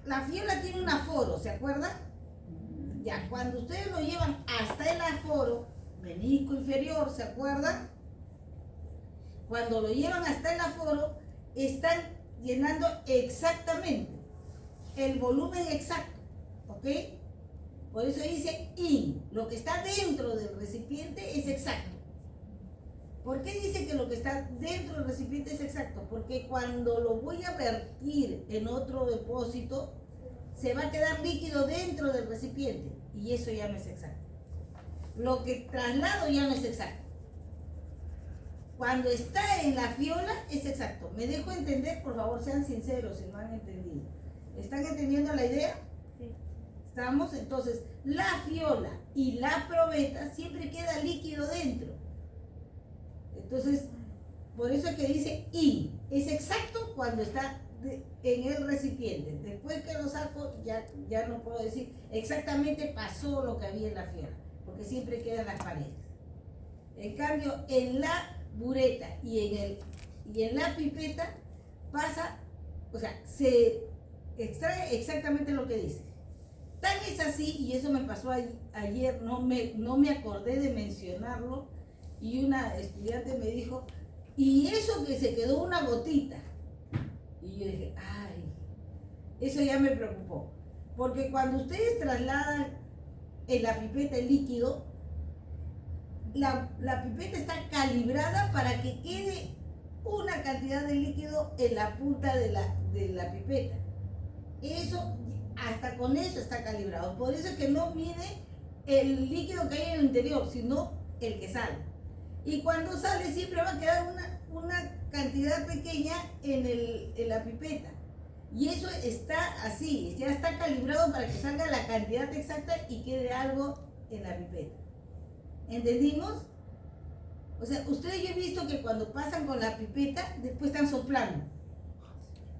la fiola tiene un aforo, ¿se acuerdan? Ya, cuando ustedes lo llevan hasta el aforo, menisco inferior, ¿se acuerdan? Cuando lo llevan hasta el aforo, están llenando exactamente el volumen exacto, ¿ok? Por eso dice in, lo que está dentro del recipiente es exacto. ¿Por qué dice que lo que está dentro del recipiente es exacto? Porque cuando lo voy a vertir en otro depósito, se va a quedar líquido dentro del recipiente y eso ya no es exacto. Lo que traslado ya no es exacto. Cuando está en la fiola es exacto. ¿Me dejo entender? Por favor, sean sinceros si no han entendido. ¿Están entendiendo la idea? Sí. ¿Estamos? Entonces, la fiola y la probeta siempre queda líquido dentro. Entonces, por eso es que dice in. Es exacto cuando está en el recipiente. Después que lo saco, ya no puedo decir exactamente pasó lo que había en la fiola, porque siempre quedan las paredes. En cambio, en la bureta y en la pipeta pasa, o sea, se extrae exactamente lo que dice. Tan es así, y eso me pasó ayer, no me acordé de mencionarlo, y una estudiante me dijo, y eso que se quedó una gotita. Y yo dije, ay, eso ya me preocupó. Porque cuando ustedes trasladan en la pipeta el líquido, la pipeta está calibrada para que quede una cantidad de líquido en la punta de la pipeta. Eso, hasta con eso está calibrado. Por eso es que no mide el líquido que hay en el interior, sino el que sale. Y cuando sale siempre va a quedar una cantidad pequeña en la pipeta. Y eso está así, ya está calibrado para que salga la cantidad exacta y quede algo en la pipeta. ¿Entendimos? O sea, ustedes yo he visto que cuando pasan con la pipeta, después están soplando.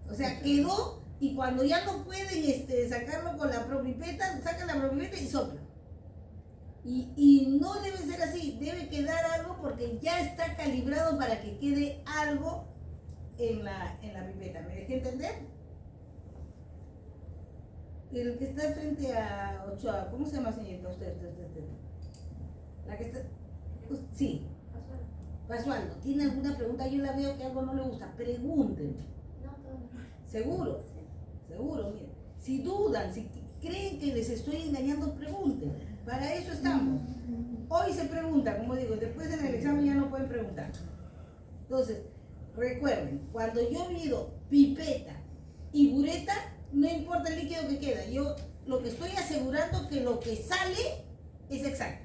O sea, quedó y cuando ya no pueden sacarlo con la propipeta, sacan la propipeta y soplan. Y no debe ser así, debe quedar algo porque ya está calibrado para que quede algo en la pipeta. ¿Me dejé entender? El que está frente a Ochoa, ¿cómo se llama, señorita? Usted. La que está... Sí. Pasualdo, ¿tiene alguna pregunta? Yo la veo que algo no le gusta. Pregúntenme. No, todo bien. ¿Seguro? Sí. Seguro, miren. Si dudan, si creen que les estoy engañando, pregunten. Para eso estamos. Hoy se pregunta, como digo, después en el examen ya no pueden preguntar. Entonces, recuerden, cuando yo mido pipeta y bureta, no importa el líquido que queda. Yo lo que estoy asegurando que lo que sale es exacto.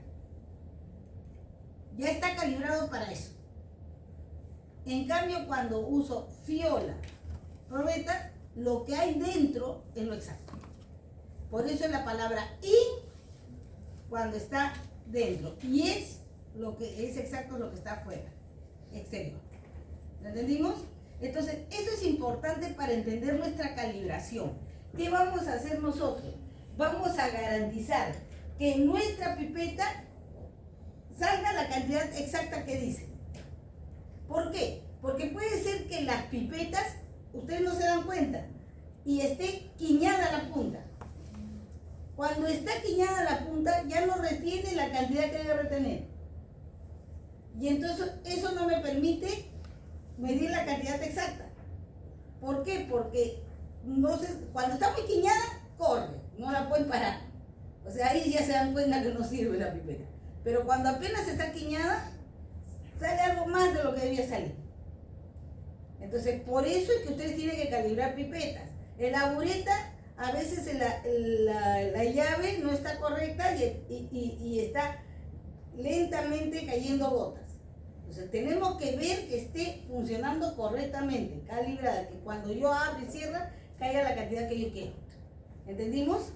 Ya está calibrado para eso. En cambio, cuando uso fiola, probeta, lo que hay dentro es lo exacto. Por eso es la palabra in cuando está dentro. Y es lo que es exacto lo que está afuera, exterior. ¿Lo entendimos? Entonces, eso es importante para entender nuestra calibración. ¿Qué vamos a hacer nosotros? Vamos a garantizar que en nuestra pipeta salga la cantidad exacta que dice. ¿Por qué? Porque puede ser que las pipetas, ustedes no se dan cuenta, y esté quiñada la punta. Cuando está quiñada la punta, ya no retiene la cantidad que debe retener. Y entonces eso no me permite medir la cantidad exacta. ¿Por qué? Porque cuando está muy quiñada, corre, no la pueden parar. O sea, ahí ya se dan cuenta que no sirve la pipeta. Pero cuando apenas está quiñada, sale algo más de lo que debía salir. Entonces, por eso es que ustedes tienen que calibrar pipetas. En la bureta, a veces la llave no está correcta y está lentamente cayendo gotas. Entonces, tenemos que ver que esté funcionando correctamente, calibrada, que cuando yo abro y cierro, caiga la cantidad que yo quiero. ¿Entendimos?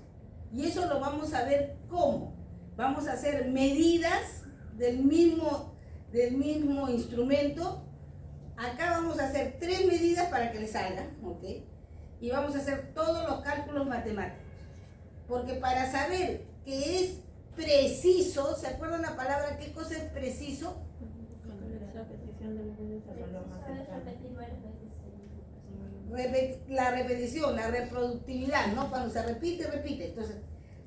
Y eso lo vamos a ver cómo. Vamos a hacer medidas del mismo instrumento. Acá vamos a hacer 3 medidas para que le salgan, ¿ok? Y vamos a hacer todos los cálculos matemáticos. Porque para saber que es preciso, ¿se acuerdan la palabra qué cosa es preciso? la repetición, la reproductividad, ¿no? Cuando se repite, repite. Entonces,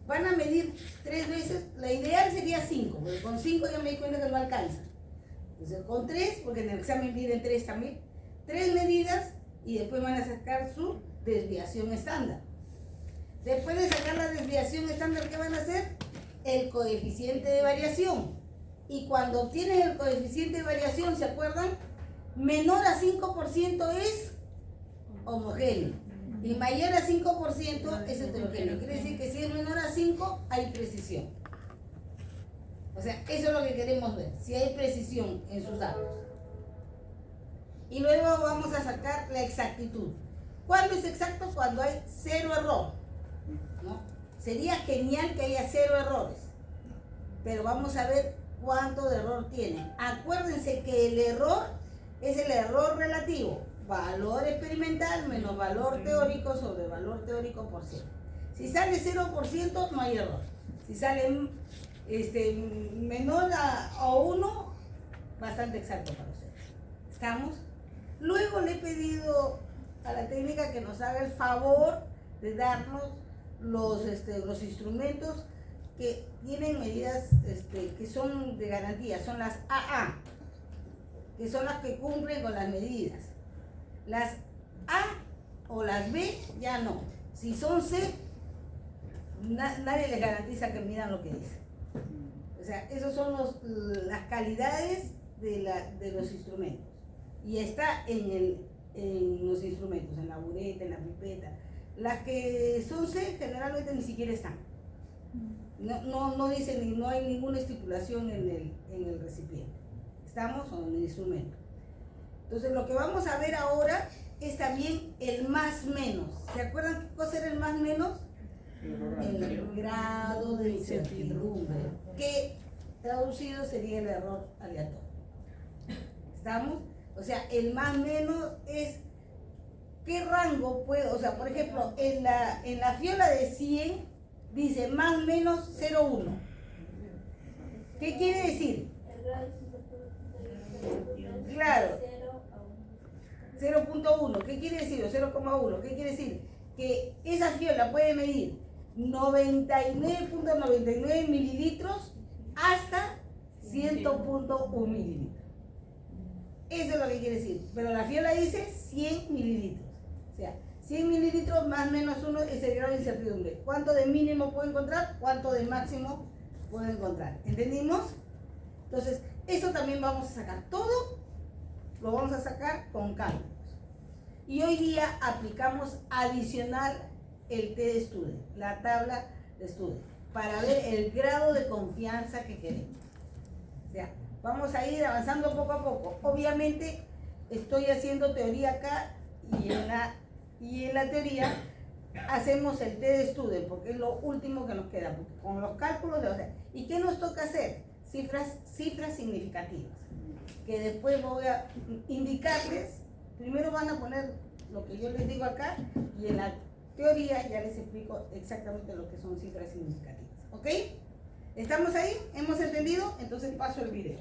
van a medir 3 veces. La ideal sería 5, porque con 5 ya me di cuenta que no alcanza. Entonces, con 3, porque en el examen piden 3 también, 3 medidas y después van a sacar su desviación estándar. Después de sacar la desviación estándar, ¿qué van a hacer? El coeficiente de variación. Y cuando obtienen el coeficiente de variación, ¿se acuerdan? Menor a 5% es homogéneo y mayor a 5% es heterogéneo. Quiere decir que si es menor a 5 hay precisión. O sea, eso es lo que queremos ver, si hay precisión en sus datos. Y luego vamos a sacar la exactitud. ¿Cuándo es exacto? Cuando hay 0 error, ¿no? Sería genial que haya 0 errores, pero vamos a ver cuánto de error tiene. Acuérdense que el error es el error relativo, valor experimental menos valor teórico sobre valor teórico por 100. Si sale 0%, no hay error. Si sale menor a 1, bastante exacto para ustedes. ¿Estamos? Luego le he pedido a la técnica que nos haga el favor de darnos los instrumentos que tienen medidas que son de garantía, son las AA, que son las que cumplen con las medidas. Las A o las B ya no. Si son C, nadie les garantiza que midan lo que dice. O sea, esas son las calidades de los instrumentos. Y está en los instrumentos, en la bureta, en la pipeta. Las que son C generalmente ni siquiera están. No dice ni no hay ninguna estipulación en el recipiente. ¿Estamos? O en el instrumento. Entonces lo que vamos a ver ahora es también el más menos. ¿Se acuerdan qué cosa era el más menos? El grado de incertidumbre, que traducido sería el error aleatorio. ¿Estamos? O sea, el más menos es qué rango puede, o sea, por ejemplo, en la fiola de 100 dice más menos 0,1. ¿Qué quiere decir? Claro, 0.1. ¿Qué quiere decir? O 0,1. ¿Qué quiere decir? Que esa fiola puede medir 99.99 mililitros hasta 100.1 mililitros. Eso es lo que quiere decir. Pero la fiola dice 100 mililitros. O sea, 100 mililitros más menos 1 es el grado de incertidumbre. ¿Cuánto de mínimo puedo encontrar? ¿Cuánto de máximo puedo encontrar? ¿Entendimos? Entonces, eso también vamos a sacar. Todo lo vamos a sacar con cálculos. Y hoy día aplicamos adicional el T-Student, la tabla de estudio, para ver el grado de confianza que queremos. O sea, vamos a ir avanzando poco a poco. Obviamente, estoy haciendo teoría acá y en la teoría hacemos el T-Student, porque es lo último que nos queda. Porque con los cálculos, ¿y qué nos toca hacer? Cifras significativas, que después voy a indicarles. Primero van a poner lo que yo les digo acá y en la teoría ya les explico exactamente lo que son cifras significativas. ¿Ok? ¿Estamos ahí? ¿Hemos entendido? Entonces paso el video.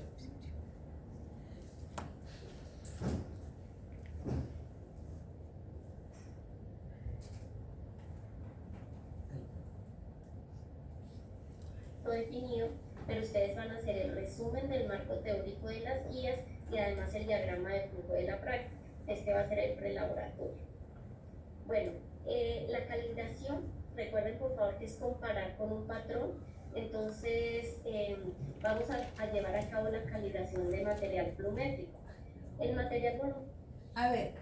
Definido, pero ustedes van a hacer el resumen del marco teórico de las guías y además el diagrama de flujo de la práctica. Este va a ser el prelaboratorio. Bueno, la calibración, recuerden por favor que es comparar con un patrón. Entonces vamos a llevar a cabo la calibración de material plumétrico. El material, bueno. A ver,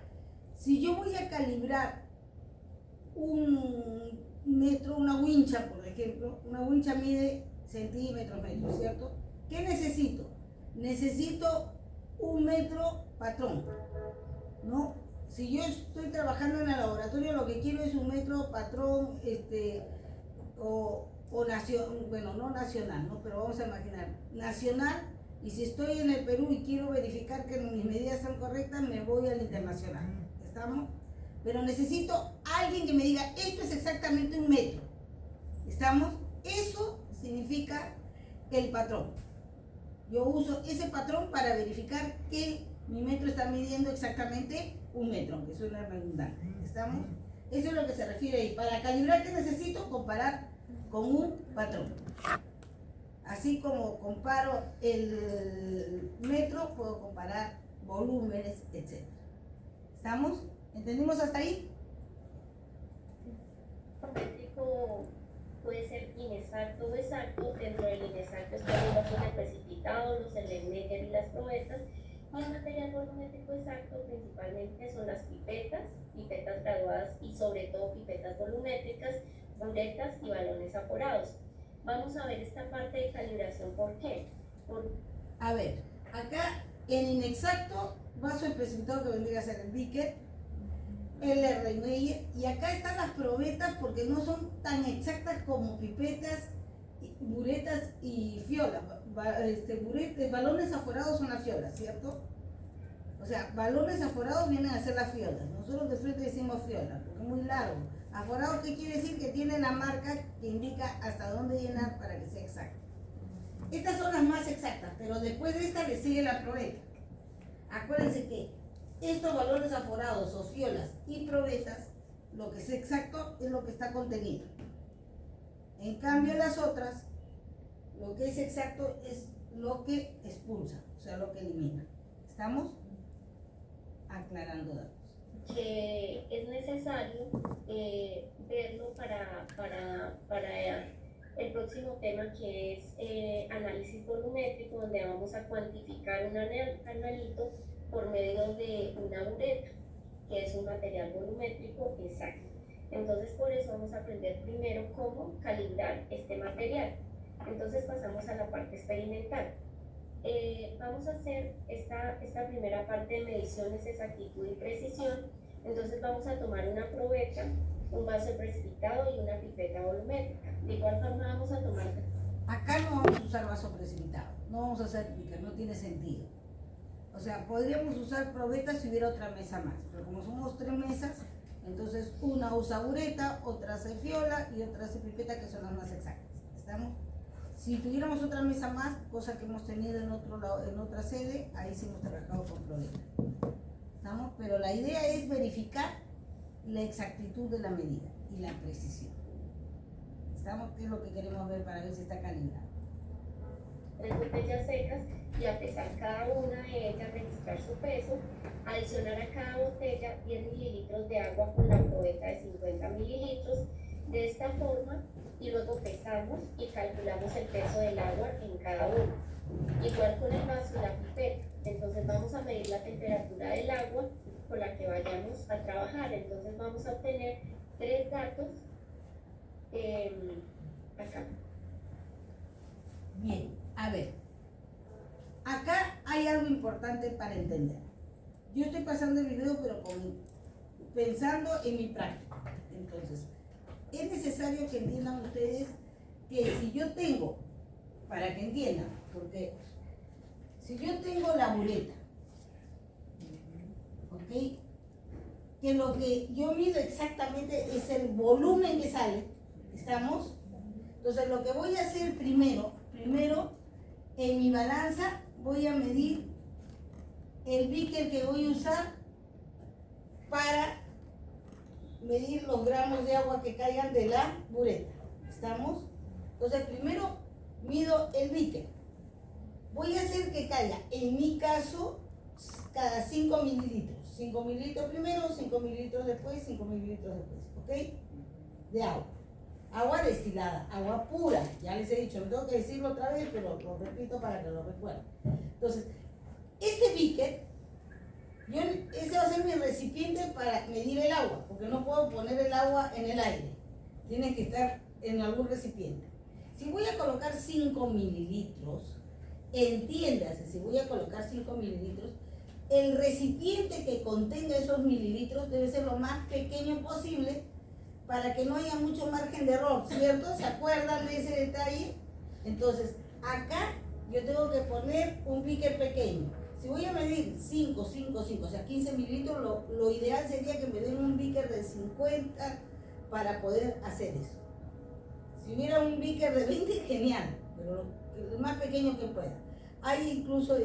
si yo voy a calibrar un metro, una wincha, por ejemplo, una wincha mide centímetros, metros, ¿cierto? ¿Qué necesito? Necesito un metro patrón, ¿no? Si yo estoy trabajando en el laboratorio, lo que quiero es un metro patrón, o bueno, no nacional, ¿no? Pero vamos a imaginar, nacional, y si estoy en el Perú y quiero verificar que mis medidas son correctas, me voy al internacional, ¿estamos? Pero necesito a alguien que me diga, esto es exactamente un metro, ¿estamos? Eso significa el patrón. Yo uso ese patrón para verificar que mi metro está midiendo exactamente 1 metro, aunque suena redundante. ¿Estamos? Eso es lo que se refiere ahí. Para calibrar, ¿qué necesito? Comparar con un patrón. Así como comparo el metro, puedo comparar volúmenes, etc. ¿Estamos? ¿Entendimos hasta ahí? Un métrico puede ser inexacto o exacto. Dentro del inexacto están los precipitados, los Erlenmeyer y las probetas. Y el material volumétrico exacto principalmente son las pipetas graduadas y sobre todo pipetas volumétricas, buretas y balones aforados. Vamos a ver esta parte de calibración. ¿Por qué? A ver, acá en inexacto, vaso de precipitado que vendría a ser el Vickers, el Erlenmeyer, y acá están las probetas porque no son tan exactas como pipetas, buretas y fiolas. Balones aforados son las fiolas, ¿cierto? O sea, balones aforados vienen a ser las fiolas. Nosotros de frente decimos fiola, porque es muy largo. Aforado, ¿qué quiere decir? Que tiene la marca que indica hasta dónde llenar para que sea exacto. Estas son las más exactas, pero después de esta le sigue la probeta. Acuérdense que estos balones aforados o fiolas y probetas, lo que es exacto es lo que está contenido. En cambio, las otras, lo que es exacto es lo que expulsa, o sea, lo que elimina. ¿Estamos? Aclarando datos. Que es necesario verlo para el próximo tema, que es análisis volumétrico, donde vamos a cuantificar un analito por medio de una bureta, que es un material volumétrico exacto. Entonces, por eso vamos a aprender primero cómo calibrar este material. Entonces pasamos a la parte experimental. Vamos a hacer esta primera parte de mediciones, exactitud y precisión. Entonces vamos a tomar una probeta, un vaso de precipitado y una pipeta volumétrica. De igual forma vamos a tomar... Acá no vamos a usar vaso precipitado, no vamos a hacer pica, no tiene sentido. O sea, podríamos usar probetas si hubiera otra mesa más, pero como somos 3 mesas, entonces una usa bureta, otra hace fiola y otra hace pipeta, que son las más exactas. ¿Estamos? Si tuviéramos otra mesa más, cosa que hemos tenido en otro lado, en otra sede, ahí sí hemos trabajado con probeta. ¿Estamos? Pero la idea es verificar la exactitud de la medida y la precisión. ¿Estamos? ¿Qué es lo que queremos ver para ver si está calibrado? 3 botellas secas y a pesar cada una de ellas, registrar su peso, adicionar a cada botella 10 mililitros de agua con la probeta de 50 mililitros. De esta forma, y luego pesamos y calculamos el peso del agua en cada uno. Igual con el vaso y la pipeta. Entonces vamos a medir la temperatura del agua con la que vayamos a trabajar. Entonces vamos a obtener 3 datos acá. Bien, a ver. Acá hay algo importante para entender. Yo estoy pasando el video, pero pensando en mi práctica. Entonces, es necesario que entiendan ustedes que si yo tengo, para que entiendan, porque si yo tengo la bureta, ¿ok? Que lo que yo mido exactamente es el volumen que sale, ¿estamos? Entonces lo que voy a hacer primero en mi balanza voy a medir el Vickers que voy a usar para medir los gramos de agua que caigan de la bureta. ¿Estamos? Entonces primero mido el Vickers. Voy a hacer que caiga, en mi caso, cada 5 mililitros. 5 mililitros primero, 5 mililitros después, 5 mililitros después. ¿Ok? De agua. Agua destilada, agua pura. Ya les he dicho, no tengo que decirlo otra vez, pero lo repito para que lo recuerden. Entonces, este Vickers, ese va a ser mi recipiente para medir el agua, porque no puedo poner el agua en el aire. Tiene que estar en algún recipiente. Si voy a colocar 5 mililitros, entiéndase, si voy a colocar 5 mililitros, el recipiente que contenga esos mililitros debe ser lo más pequeño posible para que no haya mucho margen de error, ¿cierto? ¿Se acuerdan de ese detalle? Entonces, acá yo tengo que poner un Vickers pequeño. Si voy a medir 5, o sea 15 mililitros, lo ideal sería que me den un Vickers de 50 para poder hacer eso. Si hubiera un Vickers de 20, genial, pero lo más pequeño que pueda. Hay incluso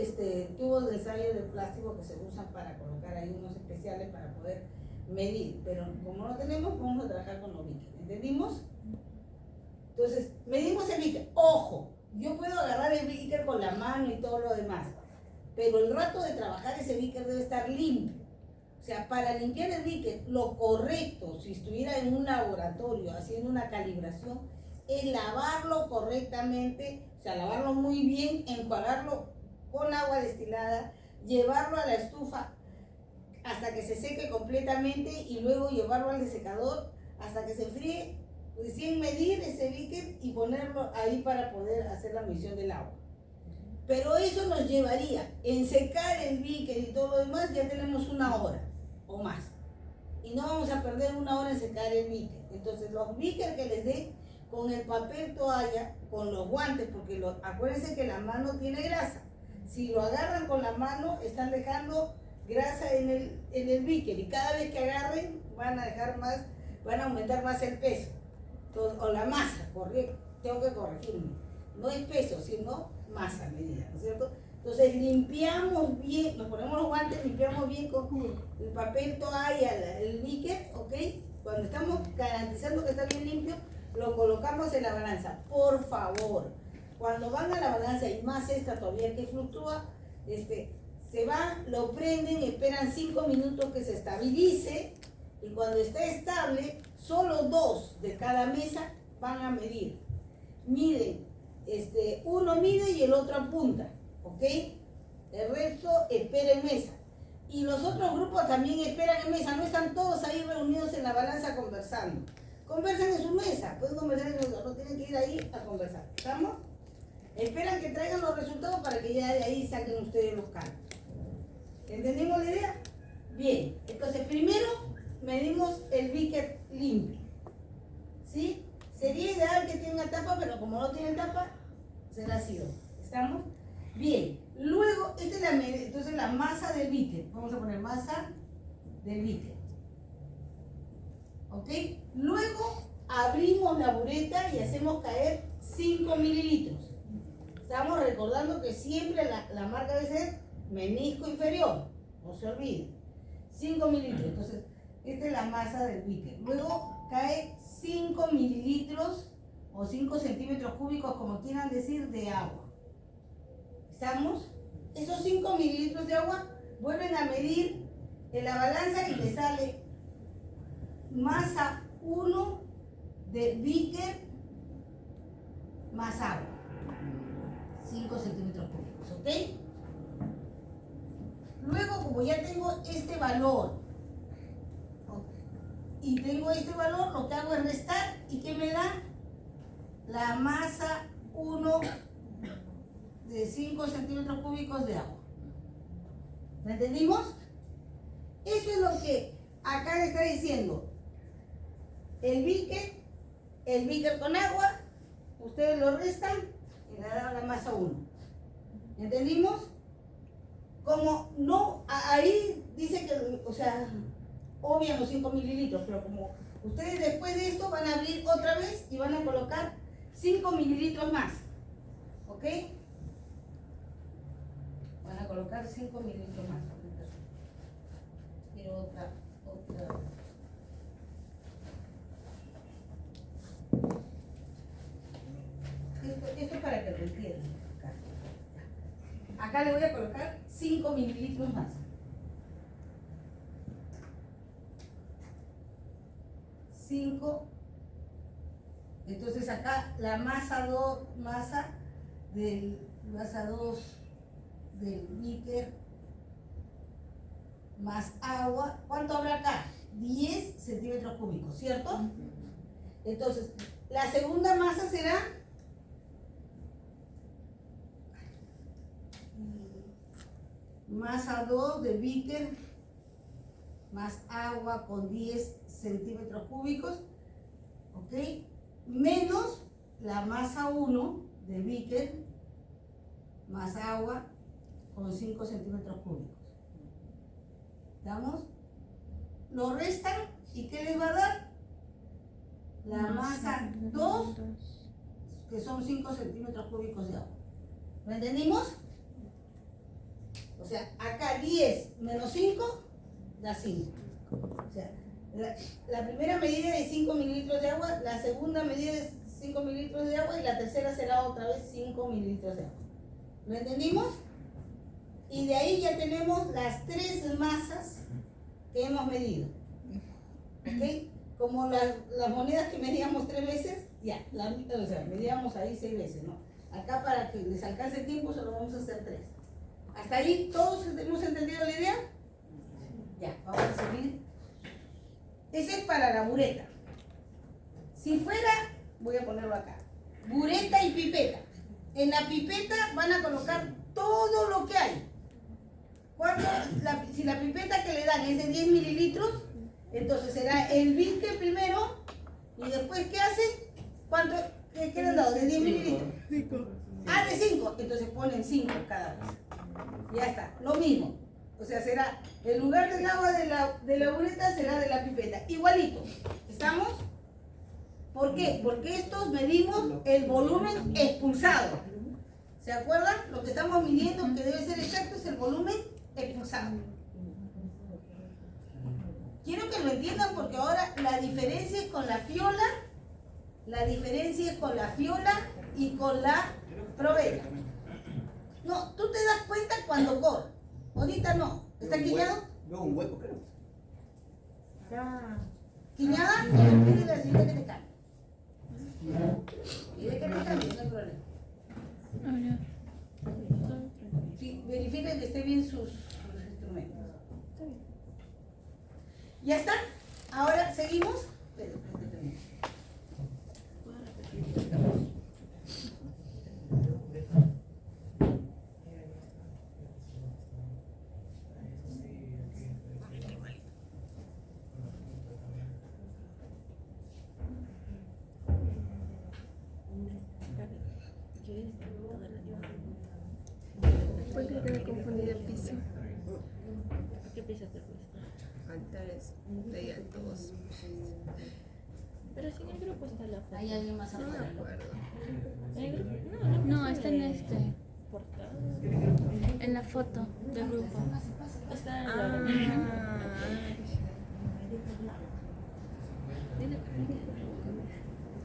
tubos de ensayo de plástico que se usan para colocar ahí unos especiales para poder medir, pero como no tenemos, vamos a trabajar con los beakers, ¿entendimos? Entonces, medimos el beaker. Ojo, yo puedo agarrar el beaker con la mano y todo lo demás, pero el rato de trabajar ese beaker debe estar limpio. O sea, para limpiar el beaker, lo correcto, si estuviera en un laboratorio haciendo una calibración, es lavarlo correctamente, o sea, lavarlo muy bien, enjuagarlo con agua destilada, llevarlo a la estufa hasta que se seque completamente y luego llevarlo al desecador hasta que se fríe, recién medir ese beaker y ponerlo ahí para poder hacer la medición del agua. Pero eso nos llevaría en secar el beaker y todo lo demás, ya tenemos 1 hora o más. Y no vamos a perder 1 hora en secar el beaker. Entonces los beakers que les dé con el papel toalla, con los guantes, porque acuérdense que la mano tiene grasa. Si lo agarran con la mano, están dejando grasa en el beaker y cada vez que agarren van a aumentar más el peso. Entonces, o la masa, tengo que corregirme. No es peso, sino masa medida, ¿no es cierto? Entonces limpiamos bien, nos ponemos los guantes, limpiamos bien con el papel toalla, el beaker, ¿ok? Cuando estamos garantizando que está bien limpio, lo colocamos en la balanza. Por favor, cuando van a la balanza y más esta todavía que fluctúa, se van, lo prenden, esperan 5 minutos que se estabilice y cuando esté estable, solo 2 de cada mesa van a medir. Miden, uno mide y el otro apunta, ¿ok? El resto espera en mesa. Y los otros grupos también esperan en mesa, no están todos ahí reunidos en la balanza conversando. Conversan en su mesa, pueden conversar en su mesa, no tienen que ir ahí a conversar, ¿estamos? Esperan que traigan los resultados para que ya de ahí saquen ustedes los cálculos. ¿Entendimos la idea? Bien, entonces primero medimos el beaker limpio, ¿sí? Sería ideal que tenga tapa, pero como no tiene tapa, será así. ¿Estamos? Bien, luego, esta es entonces la masa del beaker. Vamos a poner masa del beaker. ¿Ok? Luego abrimos la bureta y hacemos caer 5 mililitros. Estamos recordando que siempre la marca debe ser menisco inferior, no se olvide. 5 mililitros. Entonces, esta es la masa del beaker. Luego cae 5 mililitros o 5 centímetros cúbicos, como quieran decir, de agua. ¿Estamos? Esos 5 mililitros de agua vuelven a medir en la balanza y le sale masa 1 de beaker más agua. 5 centímetros cúbicos, ¿ok? Luego, como ya tengo este valor, y tengo este valor, lo que hago es restar, ¿y qué me da? La masa 1 de 5 centímetros cúbicos de agua. ¿Me entendimos? Eso es lo que acá le está diciendo. El beaker con agua, ustedes lo restan y le dan la masa 1. ¿Entendimos? Como no, ahí dice que, o sea, obvian los 5 mililitros, pero como ustedes después de esto van a abrir otra vez y van a colocar 5 mililitros más, ¿ok? Van a colocar 5 mililitros más. Quiero otra. Esto es para que lo entiendan. Acá le voy a colocar 5 mililitros más. 5. Entonces acá la masa 2 del beaker más agua. ¿Cuánto habrá acá? 10 centímetros cúbicos, ¿cierto? Entonces, la segunda masa será masa 2 de beaker más agua con 10 centímetros cúbicos, ¿ok? Menos la masa 1 de beaker más agua con 5 centímetros cúbicos. ¿Estamos? Lo restan y ¿qué les va a dar? La masa 2, que son 5 centímetros cúbicos de agua. ¿Lo entendimos? sea, acá 10 menos 5 da 5. O sea, la primera medida es 5 mililitros de agua, la segunda medida es 5 mililitros de agua y la tercera será otra vez 5 mililitros de agua. ¿Lo entendimos? Y de ahí ya tenemos las 3 masas que hemos medido. ¿Ok? Como las monedas que medíamos 3 veces, ya, o sea, medíamos ahí 6 veces, ¿no? Acá para que les alcance el tiempo solo vamos a hacer 3. ¿Hasta ahí todos hemos entendido la idea? Ya, vamos a seguir. Ese es para la bureta. Si fuera, voy a ponerlo acá, bureta y pipeta. En la pipeta van a colocar todo lo que hay. Si la pipeta que le dan es de 10 mililitros, entonces será el bique primero y después ¿qué hacen? ¿Cuánto? ¿Qué le han dado? ¿De 10 mililitros? 5. Ah, de 5. Entonces ponen 5 cada vez. Ya está, lo mismo. O sea, será, el lugar del agua de la bureta será de la pipeta. Igualito. ¿Estamos? ¿Por qué? Porque estos medimos el volumen expulsado. ¿Se acuerdan? Lo que estamos midiendo, que debe ser exacto, es el volumen expulsado. Quiero que lo entiendan porque ahora la diferencia es con la fiola, y con la probeta. No, tú te das cuenta cuando corre. Ahorita no. ¿Está quiñado? No, un hueco, creo. ¿Quiñada? Pide a la señora que te cambie. Pide que te cambie, no hay problema. Sí, verifiquen que esté bien sus instrumentos. ¿Ya está? Ahora seguimos. ¿Por qué te confundí el piso? ¿Qué piso te gusta? Altares de altos. Pero si en el grupo está la foto. Hay alguien más No me afuera. acuerdo. ¿En el grupo? No, está en este. Portada. En la foto del grupo. Está en Ah. la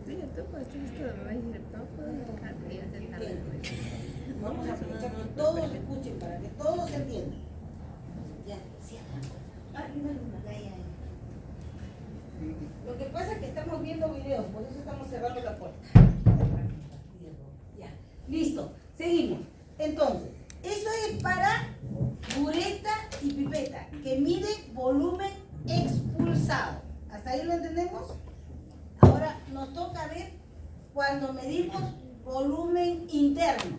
Dile tú, pues tú esto de maíz del papo y carne de tarde. Vamos a aprovechar que todos escuchen para que todos se entiendan. Ya, cierra. Ya. Lo que pasa es que estamos viendo videos, por eso estamos cerrando la puerta. Ya, listo, seguimos. Entonces, eso es para bureta y pipeta, que mide volumen expulsado. ¿Hasta ahí lo entendemos? Ahora nos toca ver cuando medimos volumen interno.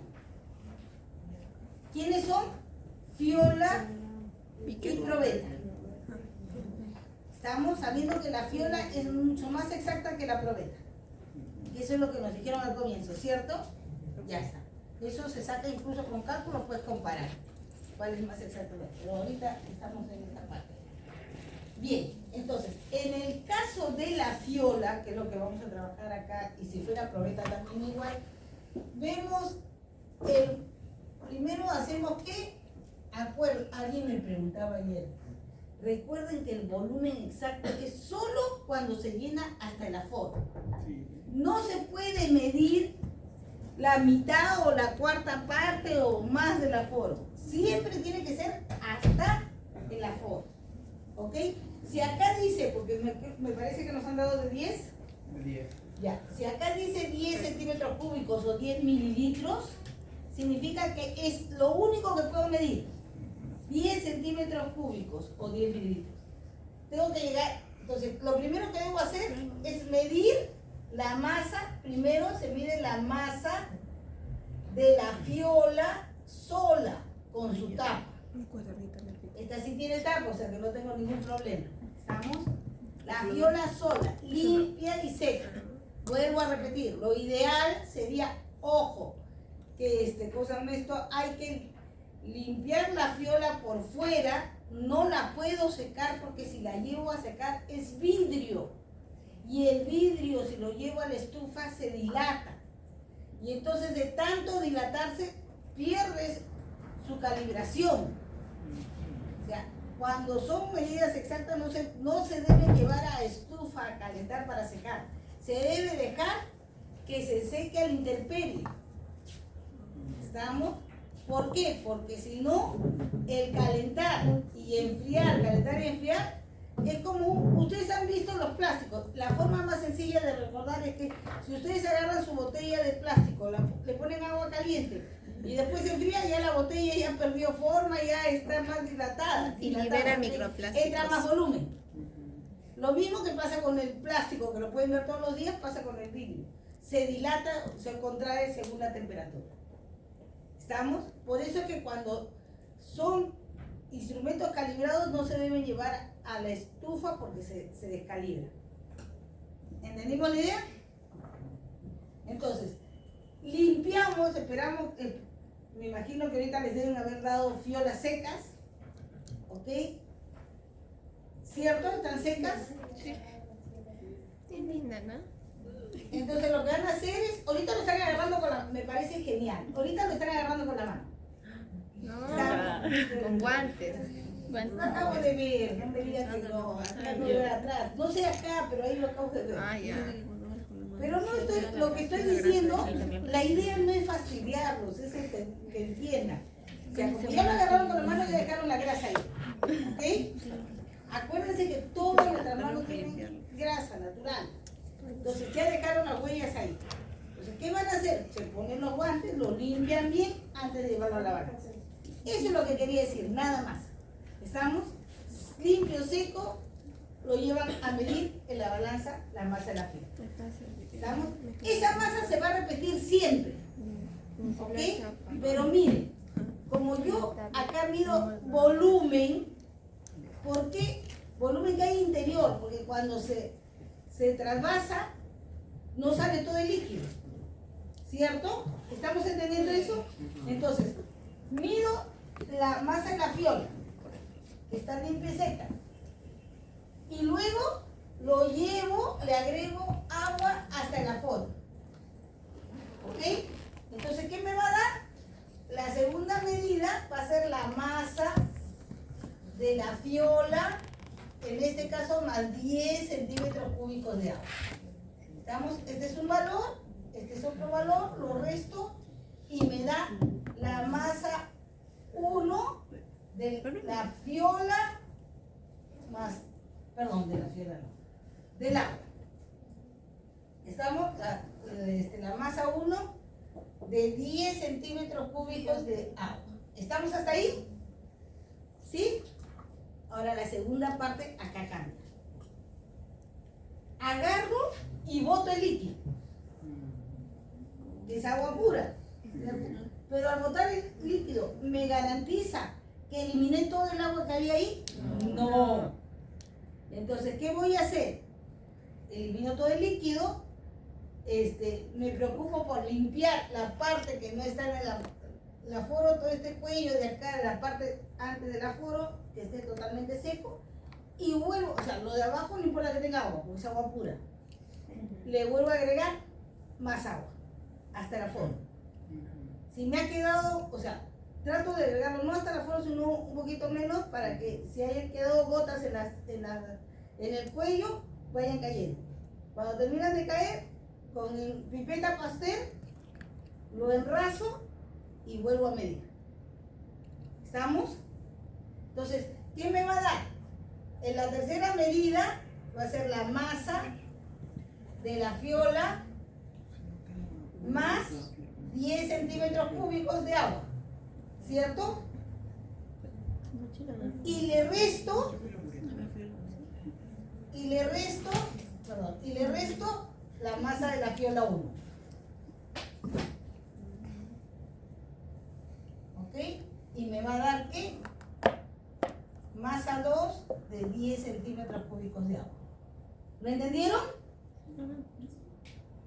¿Quiénes son? Fiola y probeta. Estamos sabiendo que la fiola es mucho más exacta que la probeta. Y eso es lo que nos dijeron al comienzo, ¿cierto? Ya está. Eso se saca incluso con cálculo, puedes comparar cuál es más exacto. Pero ahorita estamos en esta parte. Bien, entonces, en el caso de la fiola, que es lo que vamos a trabajar acá, y si fuera probeta también igual, vemos primero hacemos ¿qué? Alguien me preguntaba ayer. Recuerden que el volumen exacto es solo cuando se llena hasta el aforo. No se puede medir la mitad o la cuarta parte o más del aforo. Siempre tiene que ser hasta el aforo. ¿Ok? Si acá dice, porque me parece que nos han dado de 10. De 10. Ya, si acá dice 10 centímetros cúbicos o 10 mililitros, significa que es lo único que puedo medir. 10 centímetros cúbicos o 10 mililitros. Tengo que llegar, entonces lo primero que debo hacer es medir la masa. Primero se mide la masa de la fiola sola con su tapa. Esta sí tiene tapa, o sea que no tengo ningún problema. ¿Estamos? La fiola sola, limpia y seca. Vuelvo a repetir, lo ideal sería, ojo, que esto hay que limpiar la fiola por fuera. No la puedo secar porque si la llevo a secar es vidrio. Y el vidrio, si lo llevo a la estufa, se dilata. Y entonces de tanto dilatarse, pierdes su calibración. O sea, cuando son medidas exactas no se deben llevar a estufa a calentar para secar. Se debe dejar que se seque a la intemperie. ¿Estamos? ¿Por qué? Porque si no, el calentar y enfriar, calentar y enfriar, es como, ustedes han visto los plásticos. La forma más sencilla de recordar es que si ustedes agarran su botella de plástico, le ponen agua caliente y después se enfría, ya la botella ya perdió forma, ya está más dilatada. Y libera microplásticos. Entra más volumen. Lo mismo que pasa con el plástico, que lo pueden ver todos los días, pasa con el vidrio. Se dilata, se contrae según la temperatura. ¿Estamos? Por eso es que cuando son instrumentos calibrados no se deben llevar a la estufa porque se descalibra. ¿Entendimos la idea? Entonces, limpiamos, esperamos, me imagino que ahorita les deben haber dado fiolas secas, ¿ok? ¿Cierto? ¿Están secas? Sí. Qué linda, ¿no? Entonces lo que van a hacer es, ahorita lo están agarrando con la, me parece genial, ahorita lo están agarrando con la mano. No, con guantes. Bueno, No acabo de ver, no me digas que no, acá no veo atrás, no sé acá, pero ahí lo acabo de ver. Ah, ya. Pero no estoy, lo que estoy diciendo, la idea no es fastidiarlos, es que entiendan. O sea, como ya lo agarraron con la mano, ya dejaron la grasa ahí. ¿Ok? Acuérdense que todas nuestras manos tienen grasa natural. Entonces ya dejaron las huellas ahí. Entonces, ¿qué van a hacer? Se ponen los guantes, los limpian bien antes de llevarlo a la balanza. Eso es lo que quería decir, nada más. ¿Estamos? Limpio, seco, lo llevan a medir en la balanza la masa de la fibra. ¿Estamos? Esa masa se va a repetir siempre. ¿Ok? Pero miren, como yo acá mido volumen, ¿por qué? Volumen que hay interior, porque cuando se trasvasa, no sale todo el líquido. ¿Cierto? ¿Estamos entendiendo eso? Entonces, mido la masa en la fiola, que está limpia y seca. Y luego lo llevo, le agrego agua hasta el aforo. ¿Ok? Entonces, ¿qué me va a dar? La segunda medida va a ser la masa de la fiola, en este caso más 10 centímetros cúbicos de agua. ¿Estamos? Este es un valor, este es otro valor, lo resto y me da la masa 1 de la fiola más, perdón, de la fiola no, del agua. Estamos, la masa 1 de 10 centímetros cúbicos de agua. ¿Estamos hasta ahí? ¿Sí? Ahora la segunda parte acá cambia. Agarro y boto el líquido, que es agua pura. Pero al botar el líquido, ¿me garantiza que eliminé todo el agua que había ahí? No. Entonces, ¿qué voy a hacer? Elimino todo el líquido, me preocupo por limpiar la parte que no está en el aforo, todo este cuello de acá, la parte antes del aforo, que esté totalmente seco, y vuelvo, o sea, lo de abajo no importa que tenga agua, porque es agua pura. Le vuelvo a agregar más agua, hasta el aforo. Si me ha quedado, o sea, trato de agregarlo no hasta el aforo, sino un poquito menos, para que si hayan quedado gotas en el cuello, vayan cayendo. Cuando terminan de caer, con pipeta pastel, lo enraso y vuelvo a medir. ¿Estamos? Entonces, ¿qué me va a dar? En la tercera medida va a ser la masa de la fiola más 10 centímetros cúbicos de agua, ¿cierto? Y le resto la masa de la fiola 1. ¿Ok? Y me va a dar ¿qué? Masa 2 de 10 centímetros cúbicos de agua. ¿Lo entendieron?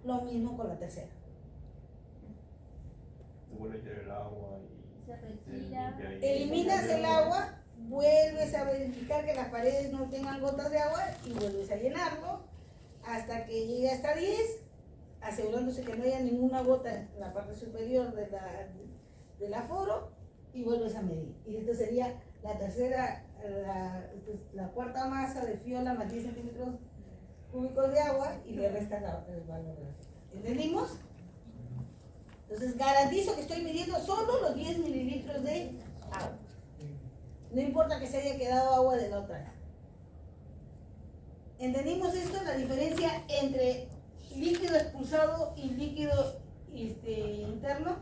Lo mismo con la tercera. Vuelve a echar el agua y Se retira. Eliminas el agua, vuelves a verificar que las paredes no tengan gotas de agua y vuelves a llenarlo hasta que llegue hasta 10, asegurándose que no haya ninguna gota en la parte superior del aforo, y vuelves a medir. Y esta sería la tercera, la cuarta masa de fiola más 10 centímetros cúbicos de agua y le resta el valor. ¿Entendimos? Entonces garantizo que estoy midiendo solo los 10 mililitros de agua. No importa que se haya quedado agua de la otra. ¿Entendimos esto? La diferencia entre líquido expulsado y líquido interno.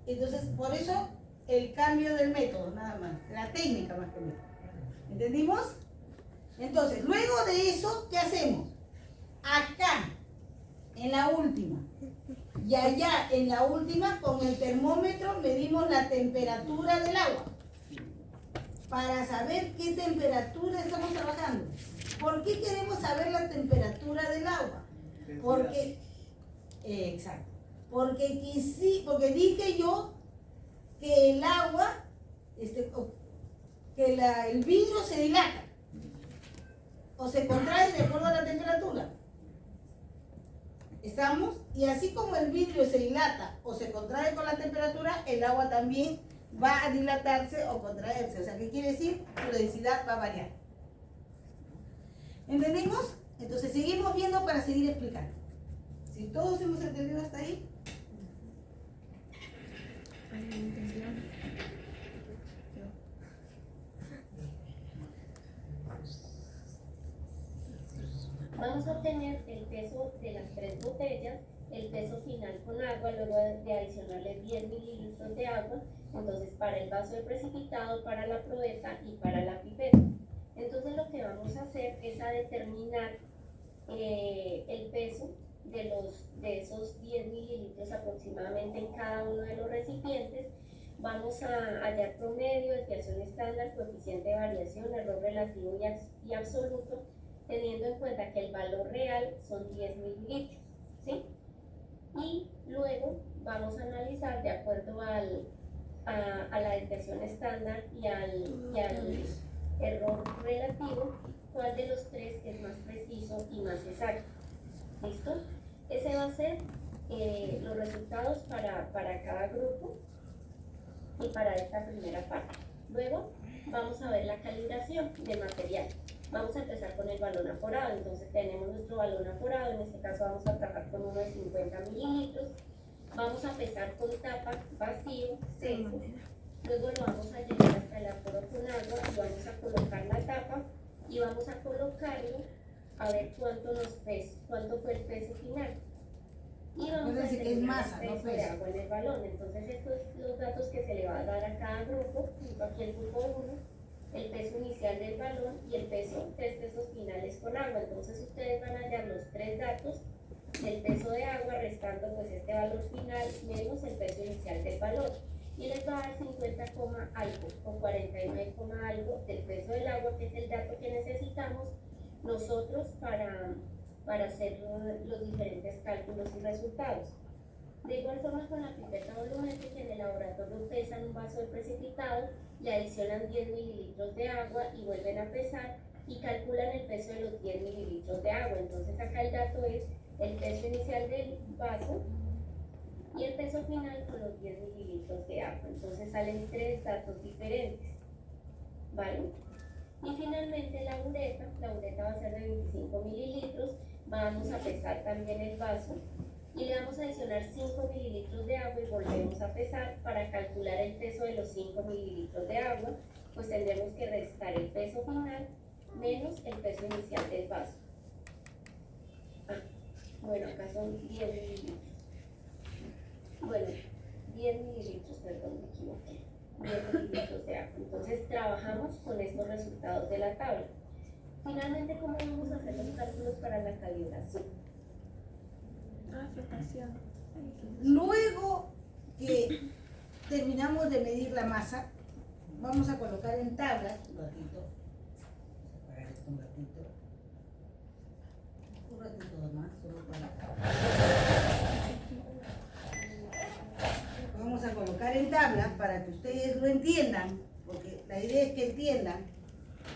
Entonces, por eso el cambio del método, nada más. La técnica más que método. ¿Entendimos? Entonces, luego de eso, ¿qué hacemos? Acá, en la última, y allá en la última, con el termómetro medimos la temperatura del agua para saber qué temperatura estamos trabajando. ¿Por qué queremos saber la temperatura del agua? Porque, exacto, porque dije yo que el agua, el vidrio se dilata o se contrae de acuerdo a la temperatura. ¿Estamos? Y así como el vidrio se dilata o se contrae con la temperatura, el agua también va a dilatarse o contraerse. O sea, ¿qué quiere decir? Su densidad va a variar. ¿Entendimos? Entonces seguimos viendo para seguir explicando. Si todos hemos entendido hasta ahí. Vamos a obtener el peso de las 3 botellas, el peso final con agua, luego de adicionarle 10 mililitros de agua, entonces para el vaso de precipitado, para la probeta y para la pipeta. Entonces lo que vamos a hacer es a determinar el peso de esos 10 mililitros aproximadamente en cada uno de los recipientes. Vamos a hallar promedio, desviación estándar, coeficiente de variación, error relativo y absoluto, teniendo en cuenta que el valor real son 10 mililitros, ¿sí? Y luego vamos a analizar de acuerdo a la desviación estándar y al error relativo, cuál de los tres es más preciso y más exacto. ¿Listo? Ese va a ser los resultados para cada grupo y para esta primera parte. Luego vamos a ver la calibración de material. Vamos a empezar con el balón aforado. Entonces tenemos nuestro balón aforado, en este caso vamos a trabajar con uno de 50 mililitros. Vamos a pesar con tapa, vacío, seco. Luego lo vamos a llenar hasta el aforo con agua y vamos a colocar la tapa y vamos a colocarlo a ver cuánto fue el peso final. Y vamos a determinar el peso de agua en el balón. Entonces estos son los datos que se le va a dar a cada grupo, aquí el grupo 1, el peso inicial del balón y el peso, 3 pesos finales con agua. Entonces ustedes van a hallar los 3 datos del peso de agua, restando pues este valor final menos el peso inicial del balón. Y les va a dar 50, algo o 49, algo del peso del agua, que es el dato que necesitamos nosotros para hacer los diferentes cálculos y resultados. De igual forma con la pipeta volumétrica, en el laboratorio pesan un vaso de precipitado, le adicionan 10 mililitros de agua y vuelven a pesar y calculan el peso de los 10 mililitros de agua. Entonces acá el dato es el peso inicial del vaso y el peso final con los 10 mililitros de agua. Entonces salen 3 datos diferentes, ¿vale? Y finalmente la bureta va a ser de 25 mililitros. Vamos a pesar también el vaso y le vamos a adicionar 5 mililitros de agua y volvemos a pesar. Para calcular el peso de los 5 mililitros de agua, pues tendremos que restar el peso final menos el peso inicial del vaso. Bueno, acá son 10 mililitros. Bueno, 10 mililitros, perdón, me equivoqué. 10 mililitros de agua. Entonces trabajamos con estos resultados de la tabla. Finalmente, ¿cómo vamos a hacer los cálculos para la calibración? Luego que terminamos de medir la masa, vamos a colocar en tablas un ratito. Apagar esto un ratito más, solo para vamos a colocar en tablas para que ustedes lo entiendan, porque la idea es que entiendan,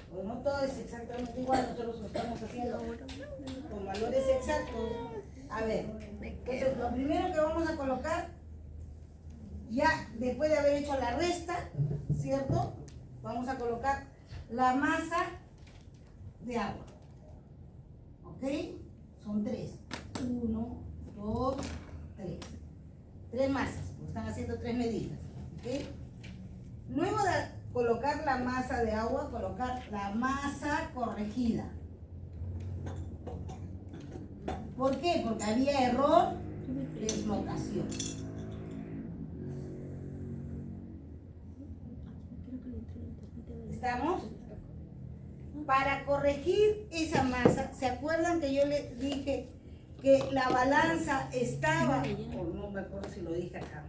porque no todo es exactamente igual, nosotros lo estamos haciendo con valores exactos. A ver, entonces lo primero que vamos a colocar, ya después de haber hecho la resta, ¿cierto? vamos a colocar la masa de agua. ¿Ok? Son 3. 1, 2, 3. 3 masas, están haciendo 3 medidas. ¿Ok? Luego de colocar la masa de agua, colocar la masa corregida. ¿Por qué? Porque había error de flotación. ¿Estamos? Para corregir esa masa, ¿se acuerdan que yo les dije que la balanza estaba, o no me acuerdo si lo dije acá,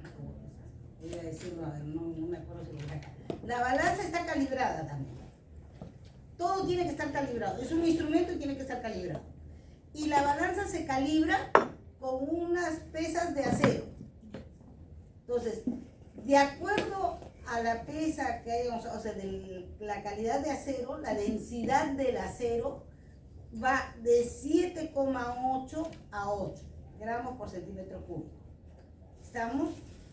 voy a decirlo, a ver, no me acuerdo si lo dije acá. La balanza está calibrada también. Todo tiene que estar calibrado. Es un instrumento y tiene que estar calibrado. Y la balanza se calibra con unas pesas de acero. Entonces, de acuerdo a la pesa que hay, o sea, de la calidad de acero, la densidad del acero va de 7,8 a 8 gramos por centímetro cúbico. ¿Estamos?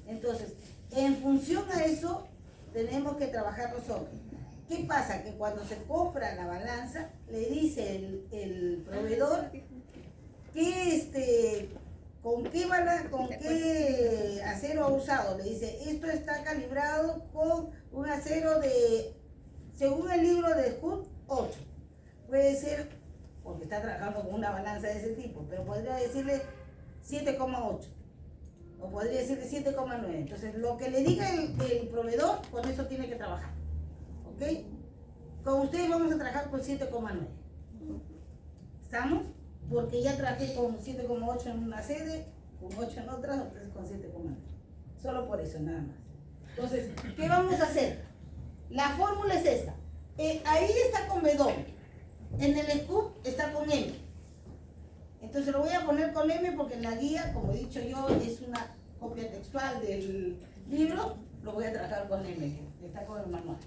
Entonces, en función a eso, tenemos que trabajar nosotros. ¿Qué pasa? Que cuando se compra la balanza, le dice el proveedor que con qué acero ha usado. Le dice, esto está calibrado con un acero de, según el libro de Hood, 8. Puede ser, porque está trabajando con una balanza de ese tipo, pero podría decirle 7,8. O podría decirle 7,9. Entonces, lo que le diga el proveedor, con eso tiene que trabajar. ¿Ok? Con ustedes vamos a trabajar con 7,9. ¿Estamos? Porque ya trabajé con 7,8 en una sede, con 8 en otras, entonces con 7,9. Solo por eso, nada más. Entonces, ¿qué vamos a hacer? La fórmula es esta. Ahí está con W. En el scoop está con M. Entonces lo voy a poner con M porque en la guía, como he dicho yo, es una copia textual del libro. Lo voy a trabajar con M, que está con el manual.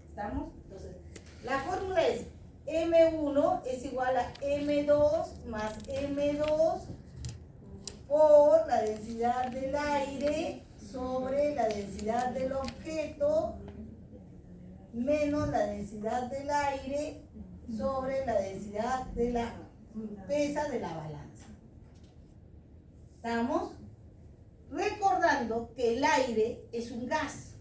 ¿Estamos? Entonces, la fórmula es M1 es igual a M2 más M2 por la densidad del aire sobre la densidad del objeto menos la densidad del aire sobre la densidad de la pesa de la balanza. ¿Estamos? Recordando que el aire es un gas.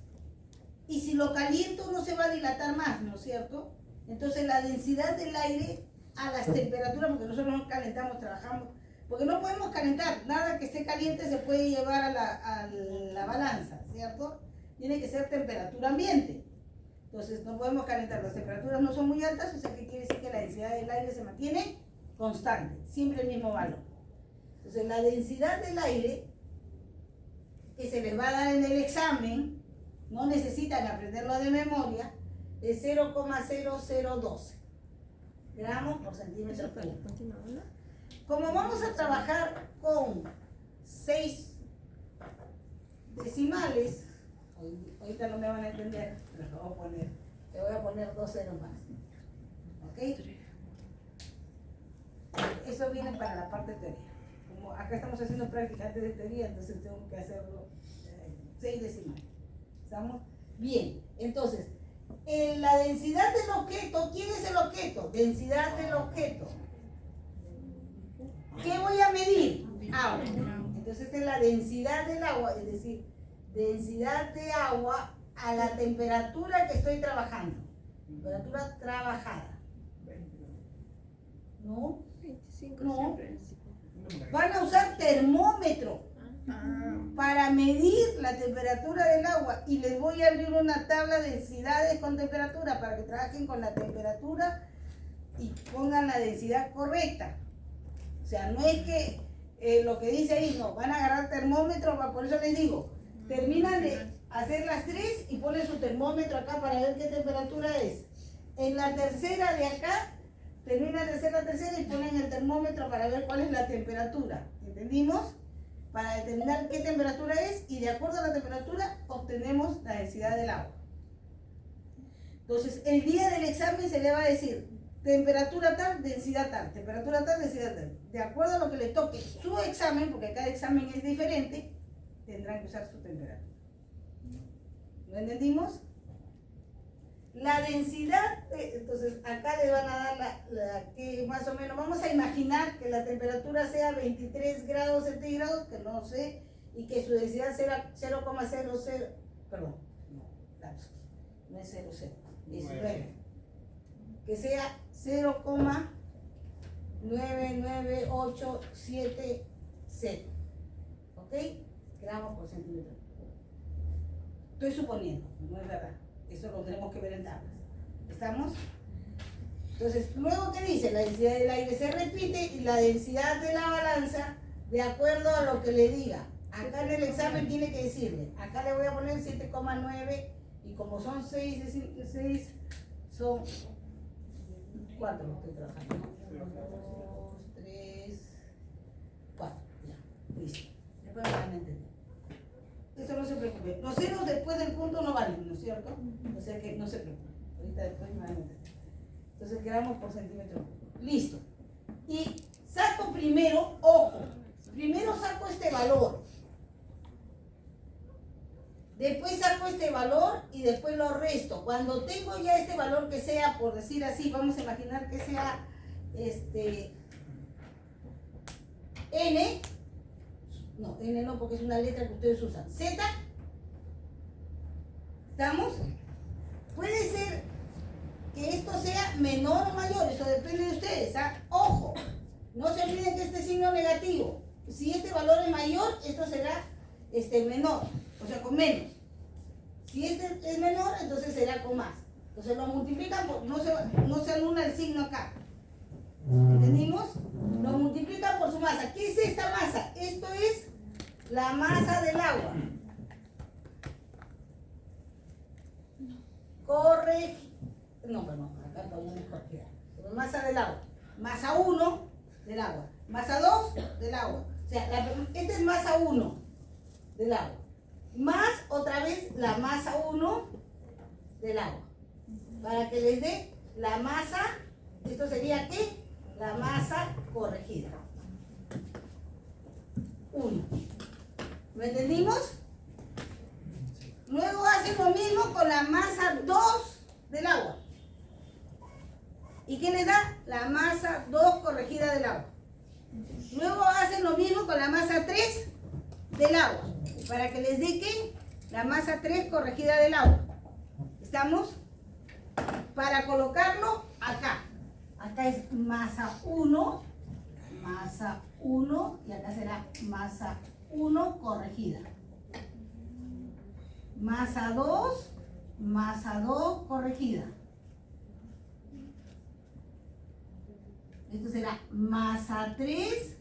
Y si lo caliento no se va a dilatar más, ¿no es cierto? Entonces la densidad del aire a las temperaturas, porque nosotros no calentamos, trabajamos, porque no podemos calentar, nada que esté caliente se puede llevar a la balanza, ¿cierto? Tiene que ser temperatura ambiente. Entonces no podemos calentar, las temperaturas no son muy altas, o sea que quiere decir que la densidad del aire se mantiene constante, siempre el mismo valor. Entonces la densidad del aire que se les va a dar en el examen, no necesitan aprenderlo de memoria, es 0,0012 gramos por centímetro cúbico. Como vamos a trabajar con 6 decimales, ahorita no me van a entender, pero le voy a poner 2 ceros más. ¿Ok? Eso viene para la parte de teoría. Como acá estamos haciendo práctica antes de teoría, entonces tengo que hacerlo 6 decimales. ¿Estamos? Bien, entonces, en la densidad del objeto, ¿quién es el objeto? Densidad del objeto. ¿Qué voy a medir? Agua. Entonces, esta es la densidad del agua, es decir, densidad de agua a la temperatura que estoy trabajando. Temperatura trabajada. ¿No? 25 No. siempre. Van a usar termómetro para medir la temperatura del agua y les voy a abrir una tabla de densidades con temperatura para que trabajen con la temperatura y pongan la densidad correcta. O sea, no es que lo que dice ahí, no, van a agarrar termómetro, por eso les digo, terminan de hacer las 3 y ponen su termómetro acá para ver qué temperatura es. En la tercera de acá, terminan de hacer la tercera y ponen el termómetro para ver cuál es la temperatura. ¿Entendimos? Para determinar qué temperatura es y de acuerdo a la temperatura obtenemos la densidad del agua. Entonces, el día del examen se le va a decir temperatura tal, densidad tal, temperatura tal, densidad tal. De acuerdo a lo que le toque su examen, porque cada examen es diferente, tendrán que usar su temperatura. ¿Lo entendimos? La densidad, entonces acá le van a dar la que más o menos, vamos a imaginar que la temperatura sea 23 grados centígrados, que no sé, y que su densidad sea 0,00, perdón, no es 00, es 9, que sea 0,99870, ¿ok? Gramos por centímetro. Estoy suponiendo, no es verdad. Eso lo tenemos que ver en tablas. ¿Estamos? Entonces, luego, ¿qué dice? La densidad del aire se repite y la densidad de la balanza, de acuerdo a lo que le diga. Acá en el examen tiene que decirle, acá le voy a poner 7,9 y como son 6, son 4 lo estoy trabajando, ¿no? 1, 2, 3, 4, ya, listo. Después me van a entender. Eso no se preocupe. Los ceros después del punto no valen, ¿no es cierto? O sea que no se preocupe. Ahorita después me van a entender. Entonces gramos por centímetro. Listo. Y saco primero, ojo, primero saco este valor. Después saco este valor y después lo resto. Cuando tengo ya este valor que sea, por decir así, vamos a imaginar que sea N. No, N no, porque es una letra que ustedes usan. Z. ¿Estamos? Puede ser que esto sea menor o mayor, eso depende de ustedes, ¿ah? Ojo, no se olviden que este signo negativo, si este valor es mayor, esto será menor, o sea, con menos. Si este es menor, entonces será con más. Entonces lo multiplican, no se anula el signo acá. ¿Entendimos? Lo multiplican por su masa. ¿Qué es esta masa? Esto es la masa del agua. Perdón, acá todavía no es corregida. Masa del agua. Masa 1 del agua. Masa 2 del agua. O sea, esta es masa 1 del agua. Más otra vez la masa 1 del agua. Para que les dé la masa, esto sería ¿qué? La masa corregida. 1. ¿Lo entendimos? Luego hacen lo mismo con la masa 2 del agua. ¿Y qué les da? La masa 2 corregida del agua. Luego hacen lo mismo con la masa 3 del agua. Para que les dé ¿qué? La masa 3 corregida del agua. ¿Estamos? Para colocarlo acá. Acá es masa 1 y acá será masa 1 corregida. Masa 2 corregida. Esto será masa 3,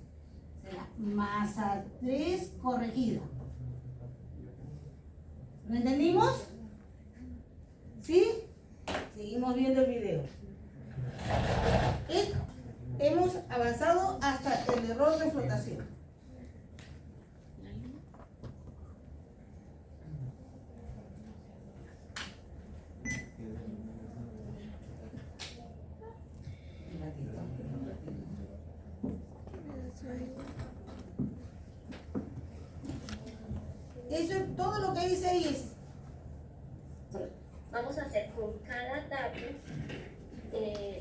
será masa 3 corregida. ¿Lo entendimos? ¿Sí? Seguimos viendo el video. Hemos avanzado hasta el error de flotación. Eso es todo lo que dice ahí. Vamos a hacer con cada dato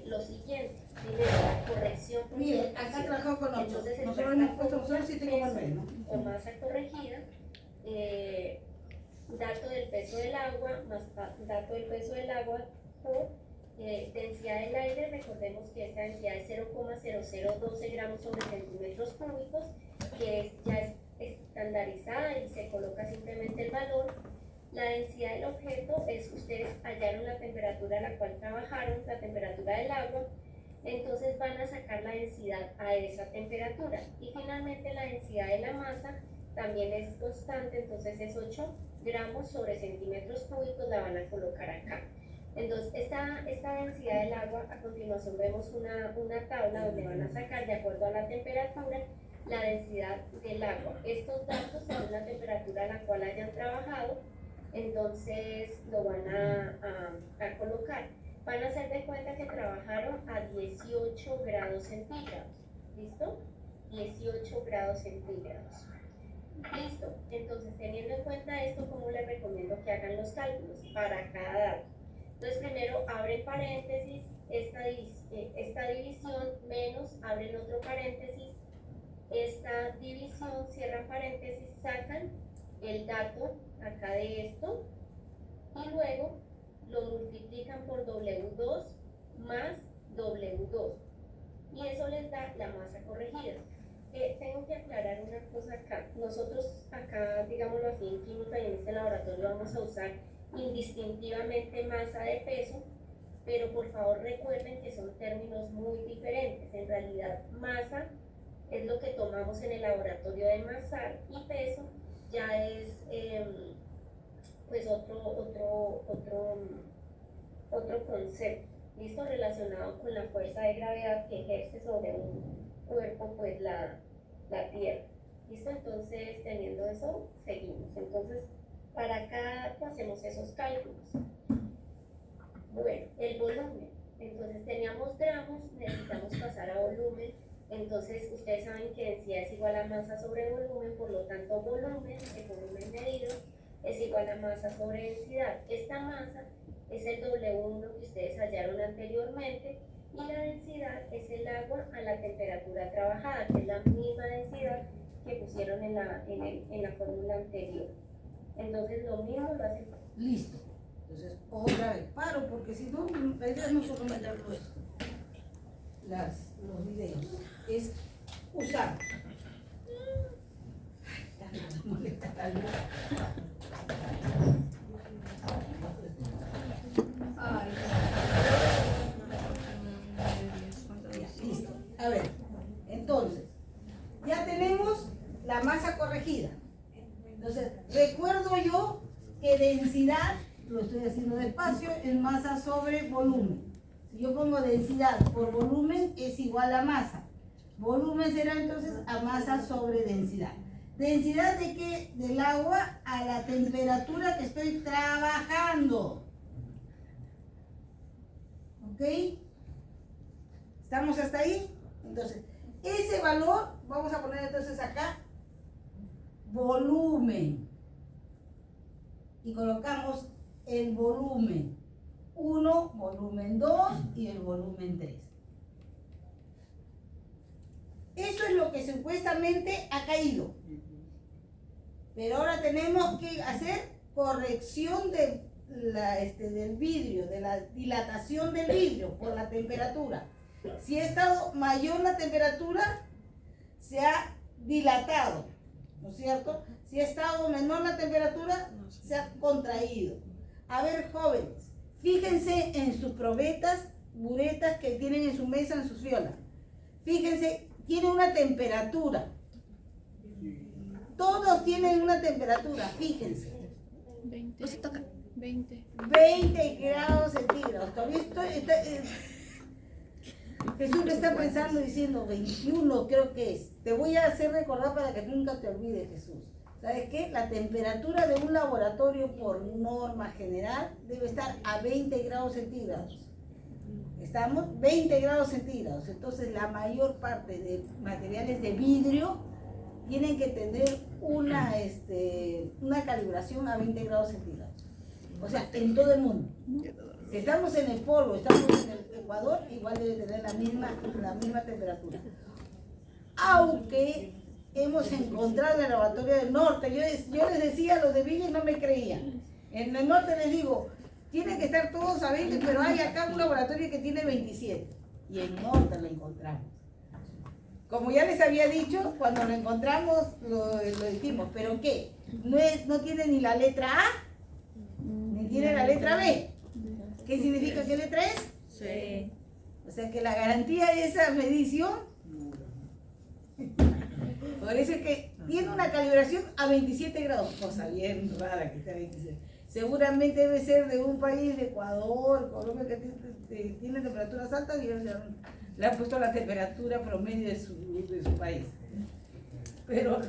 lo siguiente. Primero, la corrección. Miren, acá trabajamos con 8. Entonces, nosotros hemos puesto solo 7,9, ¿no? O masa corregida, dato del peso del agua, más dato del peso del agua por densidad del aire. Recordemos que esta densidad es 0,0012 gramos sobre centímetros cúbicos, que ya es estandarizada y se coloca simplemente el valor. La densidad del objeto es, ustedes hallaron la temperatura a la cual trabajaron, la temperatura del agua, entonces van a sacar la densidad a esa temperatura. Y finalmente la densidad de la masa también es constante, entonces es 8 gramos sobre centímetros cúbicos, la van a colocar acá. Entonces esta densidad del agua, a continuación vemos una tabla donde van a sacar de acuerdo a la temperatura la densidad del agua. Estos datos son la temperatura a la cual hayan trabajado, entonces lo van a colocar. Van a hacer de cuenta que trabajaron a 18 grados centígrados. ¿Listo? 18 grados centígrados. Listo. Entonces, teniendo en cuenta esto, ¿cómo les recomiendo que hagan los cálculos para cada dato? Entonces primero abren paréntesis, esta división menos, abren otro paréntesis, esta división, cierran paréntesis, sacan el dato acá de esto y luego lo multiplican por W2 más W2 y eso les da la masa corregida. Tengo que aclarar una cosa acá. Nosotros acá, digámoslo así, en química y en este laboratorio vamos a usar indistintivamente masa de peso, pero por favor recuerden que son términos muy diferentes. En realidad, masa es lo que tomamos en el laboratorio de Masar y peso ya es pues otro concepto, ¿listo? Relacionado con la fuerza de gravedad que ejerce sobre un cuerpo, pues la Tierra, ¿listo? Entonces, teniendo eso, seguimos. Entonces, para cada dato hacemos esos cálculos. Bueno, el volumen. Entonces, teníamos gramos, necesitamos pasar a volumen. Entonces, ustedes saben que densidad es igual a masa sobre volumen, por lo tanto, volumen, el volumen medido, es igual a masa sobre densidad. Esta masa es el W1 que ustedes hallaron anteriormente y la densidad es el agua a la temperatura trabajada, que es la misma densidad que pusieron en la fórmula anterior. Entonces lo mismo lo hacen. Listo. Entonces, otra vez paro, porque si no, la idea no puedo meter los videos. Es usar. Ay, está molesta la luz. Listo. A ver, entonces, ya tenemos la masa corregida. Entonces, recuerdo yo que densidad, lo estoy haciendo despacio, es masa sobre volumen. Si yo pongo densidad por volumen es igual a masa. Volumen será entonces a masa sobre densidad. ¿Densidad de qué? Del agua a la temperatura que estoy trabajando. ¿Ok? ¿Estamos hasta ahí? Entonces, ese valor, vamos a poner entonces acá, volumen. Y colocamos el volumen 1, volumen 2 y el volumen 3. Eso es lo que supuestamente ha caído. Pero ahora tenemos que hacer corrección del vidrio, de la dilatación del vidrio por la temperatura. Si ha estado mayor la temperatura, se ha dilatado, ¿no es cierto? Si ha estado menor la temperatura, se ha contraído. A ver, jóvenes, fíjense en sus probetas, buretas que tienen en su mesa, en sus fiolas. Fíjense, tiene una temperatura. Todos tienen una temperatura, fíjense. 20. 20. 20 grados centígrados. Todavía Jesús le está pensando diciendo 21, creo que es. Te voy a hacer recordar para que nunca te olvides, Jesús. ¿Sabes qué? La temperatura de un laboratorio por norma general debe estar a 20 grados centígrados. ¿Estamos? 20 grados centígrados. Entonces la mayor parte de materiales de vidrio tienen que tener una calibración a 20 grados centígrados. O sea, en todo el mundo. Si estamos en el polo, estamos en el Ecuador, igual debe tener la misma temperatura. Aunque hemos encontrado en el laboratorio del norte, yo les decía a los de Villa y no me creían. En el norte les digo, tienen que estar todos a 20, pero hay acá un laboratorio que tiene 27. Y en el norte lo encontramos. Como ya les había dicho, cuando lo encontramos lo dijimos, pero ¿qué? No tiene ni la letra A, ni tiene la letra B. ¿Qué significa qué letra es? Sí. O sea que la garantía de esa medición, por eso es que tiene una calibración a 27 grados, cosa bien rara que está a 27. Seguramente debe ser de un país de Ecuador, Colombia, que tiene temperaturas altas y le han puesto la temperatura promedio de su país. Pero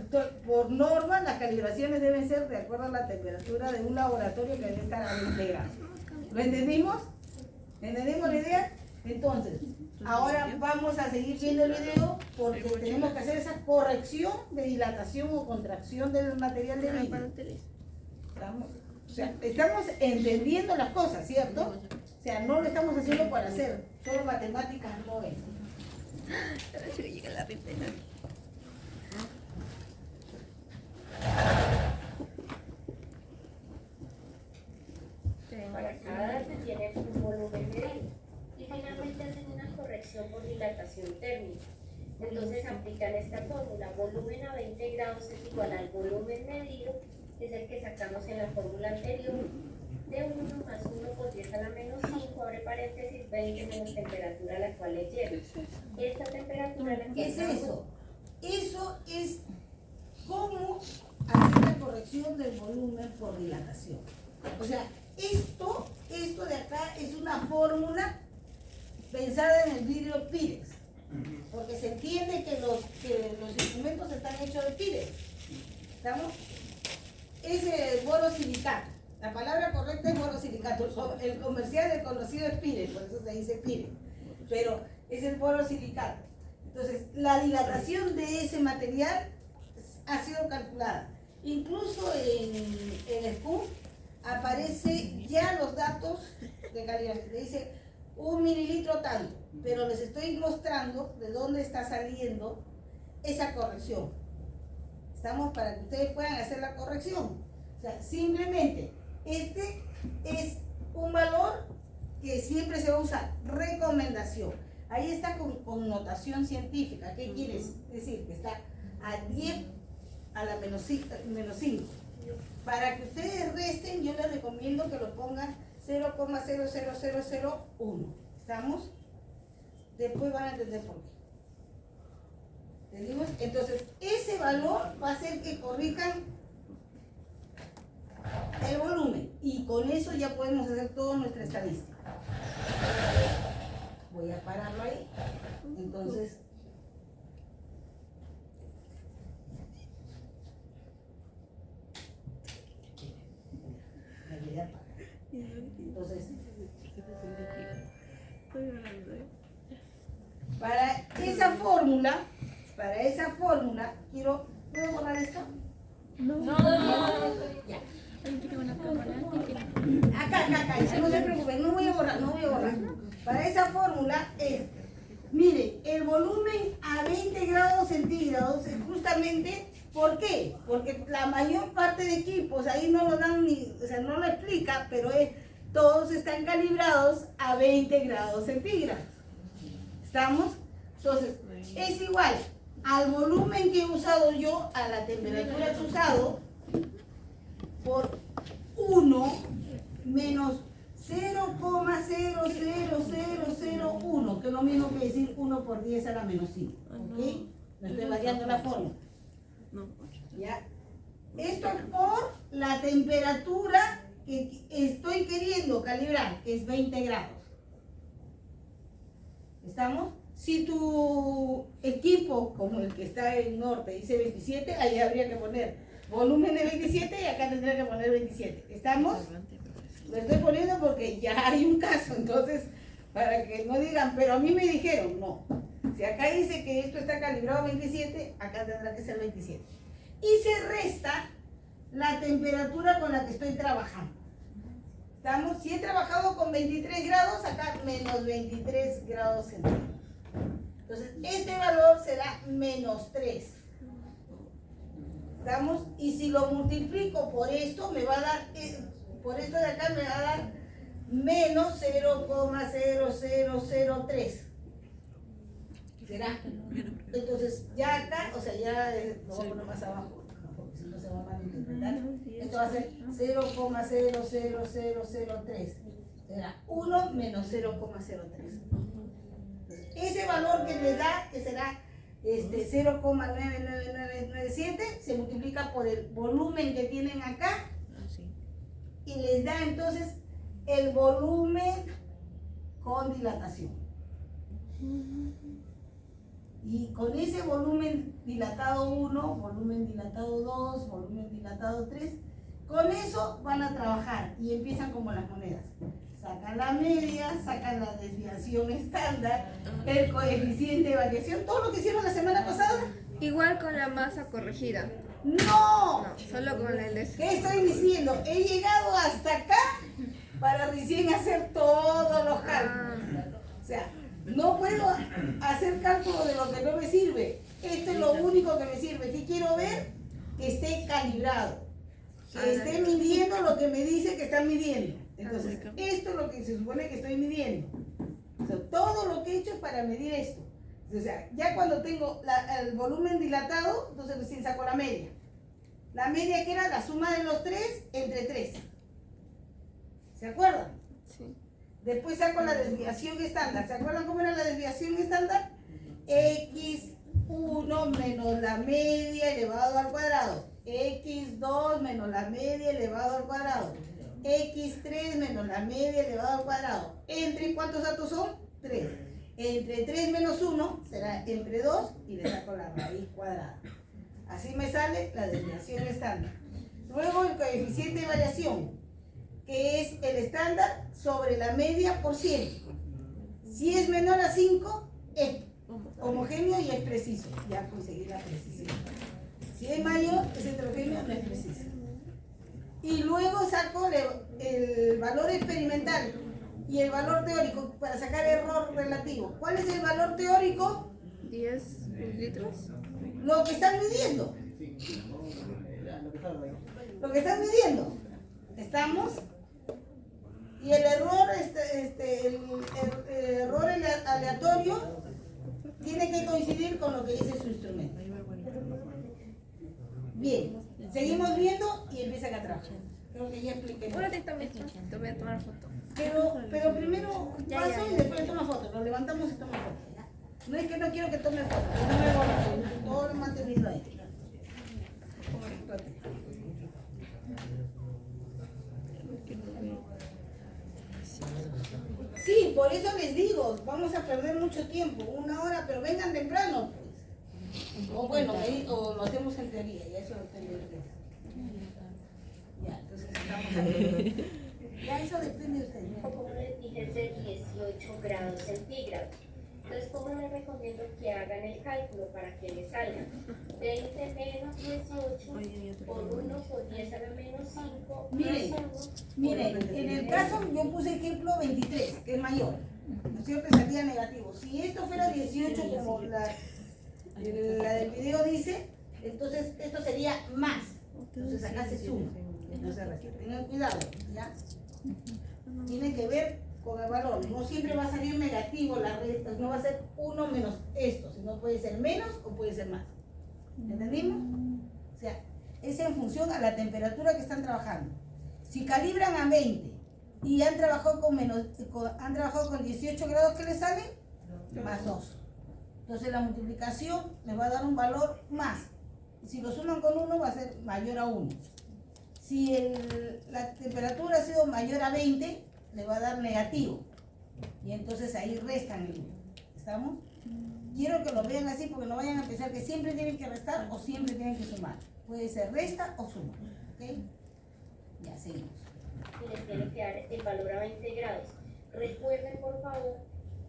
por norma las calibraciones deben ser de acuerdo a la temperatura de un laboratorio que debe estar a 20 grados. ¿Lo entendimos? ¿Entendimos la idea? Entonces, ahora vamos a seguir viendo el video porque tenemos que hacer esa corrección de dilatación o contracción del material de vidrio. O sea, estamos entendiendo las cosas, ¿cierto? O sea, no lo estamos haciendo por hacer, solo matemáticas no es. Llega la ripera. Para cada dato tiene un volumen medido. Y finalmente hacen una corrección por dilatación térmica. Entonces aplican esta fórmula. Volumen a 20 grados es igual al volumen medido, que es el que sacamos en la fórmula anterior, de 1 más 1 por 10 a la menos 5, abre paréntesis, 20 menos temperatura a la cual le lleva. Esta temperatura a la cual ¿Qué es eso? Eso es cómo hacer la corrección del volumen por dilatación. O sea, esto de acá es una fórmula pensada en el vidrio Pirex, porque se entiende que los instrumentos están hechos de Pirex. ¿Estamos? Es el borosilicato. La palabra correcta es borosilicato. El comercial del conocido es Pirex, por eso se dice Pirex. Pero es el borosilicato. Entonces, la dilatación de ese material ha sido calculada. Incluso en el SCUM aparece ya los datos de calidad. Le dice 1 mililitro tanto, pero les estoy mostrando de dónde está saliendo esa corrección. Estamos para que ustedes puedan hacer la corrección. O sea, simplemente, este es un valor que siempre se va a usar. Recomendación. Ahí está con connotación científica. ¿Qué quiere decir? Que está a 10 a la menos 5. Para que ustedes resten, yo les recomiendo que lo pongan 0,00001. ¿Estamos? Después van a entender por qué. ¿Entendimos? Entonces, ese valor va a hacer que corrijan el volumen. Y con eso ya podemos hacer toda nuestra estadística. Voy a pararlo ahí. Entonces, entonces, para esa fórmula, ¿puedo borrar esto? No. Ya. Acá. Acá, ya, no se preocupen, no voy a borrar. Para esa fórmula es, miren, el volumen a 20 grados centígrados es justamente, ¿por qué? Porque la mayor parte de equipos, ahí no lo dan ni, o sea, no lo explica, pero todos están calibrados a 20 grados centígrados. ¿Estamos? Entonces, es igual al volumen que he usado yo, a la temperatura que he usado, por 1 menos 0,00001, que es lo mismo que decir 1 por 10 a la menos 5. ¿Ok? No estoy variando la forma. ¿Ya? Esto es por la temperatura que estoy queriendo calibrar, que es 20 grados. ¿Estamos? Si tu equipo, como el que está en norte, dice 27, ahí habría que poner volumen de 27 y acá tendría que poner 27. ¿Estamos? Lo estoy poniendo porque ya hay un caso, entonces, para que no digan, pero a mí me dijeron, no. Si acá dice que esto está calibrado a 27, acá tendrá que ser 27. Y se resta la temperatura con la que estoy trabajando. ¿Estamos? Si he trabajado con 23 grados, acá menos 23 grados centígrados. Entonces, este valor será menos 3. ¿Estamos? Y si lo multiplico por esto, me va a dar, por esto de acá me va a dar menos 0,0003. ¿Será? Entonces, ya acá, o sea, ya lo voy a poner más abajo, porque si no se va a malinterpretar. Esto va a ser 0,00003. Será 1 menos 0,03. Ese valor que les da, que será 0,99997, se multiplica por el volumen que tienen acá y les da entonces el volumen con dilatación. Y con ese volumen dilatado 1, volumen dilatado 2, volumen dilatado 3, con eso van a trabajar y empiezan como las monedas. Sacan la media, sacan la desviación estándar, el coeficiente de variación, todo lo que hicieron la semana pasada. Igual con la masa corregida. ¡No! No, solo con el de... ¿Qué estoy diciendo? He llegado hasta acá para recién hacer todos los cálculos. O sea, no puedo hacer cálculos de lo que no me sirve. Esto es lo único que me sirve. ¿Qué quiero ver? Que esté calibrado. Que esté midiendo lo que me dice que está midiendo. Entonces, esto es lo que se supone que estoy midiendo. O sea, todo lo que he hecho es para medir esto. O sea, ya cuando tengo el volumen dilatado, entonces recién saco la media. La media que era la suma de los tres entre 3. ¿Se acuerdan? Sí. Después saco la desviación estándar. ¿Se acuerdan cómo era la desviación estándar? X1 menos la media elevado al cuadrado. X2 menos la media elevado al cuadrado. X3 menos la media elevado al cuadrado. ¿Entre cuántos datos son? 3. Entre 3 menos 1 será entre 2 y le saco la raíz cuadrada. Así me sale la desviación estándar. Luego el coeficiente de variación, que es el estándar sobre la media por 100. Si es menor a 5, es homogéneo y es preciso. Ya conseguí la precisión. Si es mayor, es heterogéneo, no es preciso. Y luego saco el valor experimental y el valor teórico para sacar error relativo. ¿Cuál es el valor teórico? 10 litros. Lo que están midiendo. Lo que están midiendo. ¿Estamos? Y el error, el error aleatorio tiene que coincidir con lo que dice su instrumento. Bien, seguimos viendo y empiezan a trabajar. Creo que ya expliqué. Un ratito, me te voy a tomar foto. Pero primero paso y después toma foto. Lo levantamos y toma foto. ¿Ya? No es que no quiero que tome foto, no me borro, todo lo mantenido ahí. Sí, por eso les digo, vamos a perder mucho tiempo, 1 hora, pero vengan temprano, pues. O bueno, o lo hacemos en teoría, y eso depende de ustedes. Ya, entonces estamos ahí. Ya eso depende de ustedes. Como les dije, es de 18 grados centígrados. Entonces, ¿cómo les recomiendo que hagan el cálculo para que les salga? 20 menos 18 por 1 por 10 a la menos 5 Miren, más 1. Miren, en el caso yo puse ejemplo 23, que es mayor, ¿no es cierto? Salía negativo. Si esto fuera 18 como la del video dice, entonces esto sería más. Entonces acá se suma, no se resta. Tengan cuidado, ¿ya? Tienen que ver con el valor. No siempre va a salir negativo la resta, no va a ser 1 menos esto, sino puede ser menos o puede ser más. ¿Entendimos? O sea, es en función a la temperatura que están trabajando. Si calibran a 20 y han trabajado han trabajado con 18 grados, ¿qué les sale? Más 2. Entonces la multiplicación les va a dar un valor más. Y si lo suman con 1 va a ser mayor a 1. Si la temperatura ha sido mayor a 20, le va a dar negativo. Y entonces ahí restan el 1. ¿Estamos? Quiero que lo vean así porque no vayan a pensar que siempre tienen que restar o siempre tienen que sumar. Puede ser resta o suma. ¿Ok? Ya, seguimos. Y les tiene que dar el valor a 20 grados. Recuerden, por favor,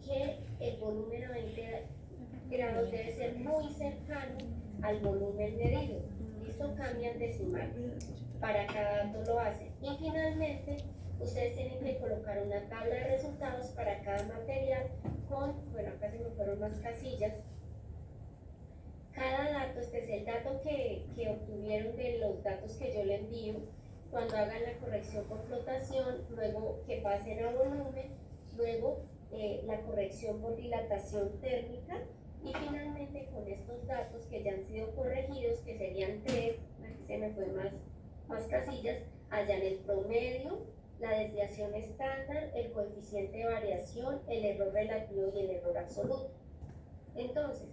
que el volumen a 20 grados debe ser muy cercano al volumen medido. Esto cambia en decimal. Para cada dato lo hacen. Y finalmente, ustedes tienen que colocar una tabla de resultados para cada material bueno, acá se me fueron más casillas. Cada dato, este es el dato que obtuvieron de los datos que yo le envío, cuando hagan la corrección por flotación, luego que pasen a volumen, luego la corrección por dilatación térmica y finalmente con estos datos que ya han sido corregidos, que serían 3, aquí se me fue más casillas, hallan el promedio, la desviación estándar, el coeficiente de variación, el error relativo y el error absoluto. Entonces,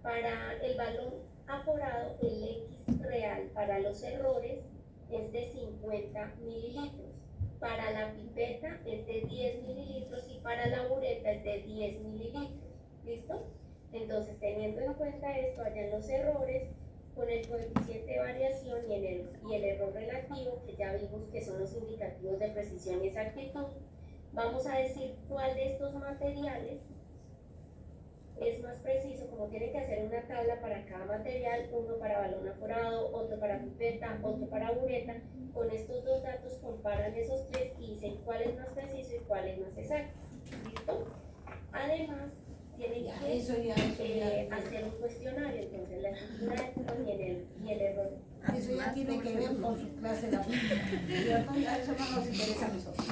para el balón aforado, el X real para los errores es de 50 mililitros. Para la pipeta es de 10 mililitros y para la bureta es de 10 mililitros. ¿Listo? Entonces, teniendo en cuenta esto, hallan los errores con el coeficiente de variación y el error relativo, que ya vimos que son los indicativos de precisión y exactitud. Vamos a decir cuál de estos materiales es más preciso, como tienen que hacer una tabla para cada material, uno para balón aforado, otro para pipeta, otro para bureta, con estos dos datos comparan esos tres y dicen cuál es más preciso y cuál es más exacto. ¿Listo? Además, tienen Ya, que eso ya. hacer un cuestionario, entonces la estructura de curva y el error. Eso ya tiene que ver con su clase de aplicación. Ya eso no nos interesa a nosotros.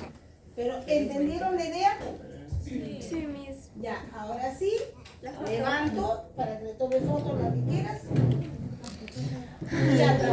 Pero, ¿entendieron la idea? Sí, Miss. Ya, ahora sí, levanto para que le tome fotos las que quieras. Y a trabajar.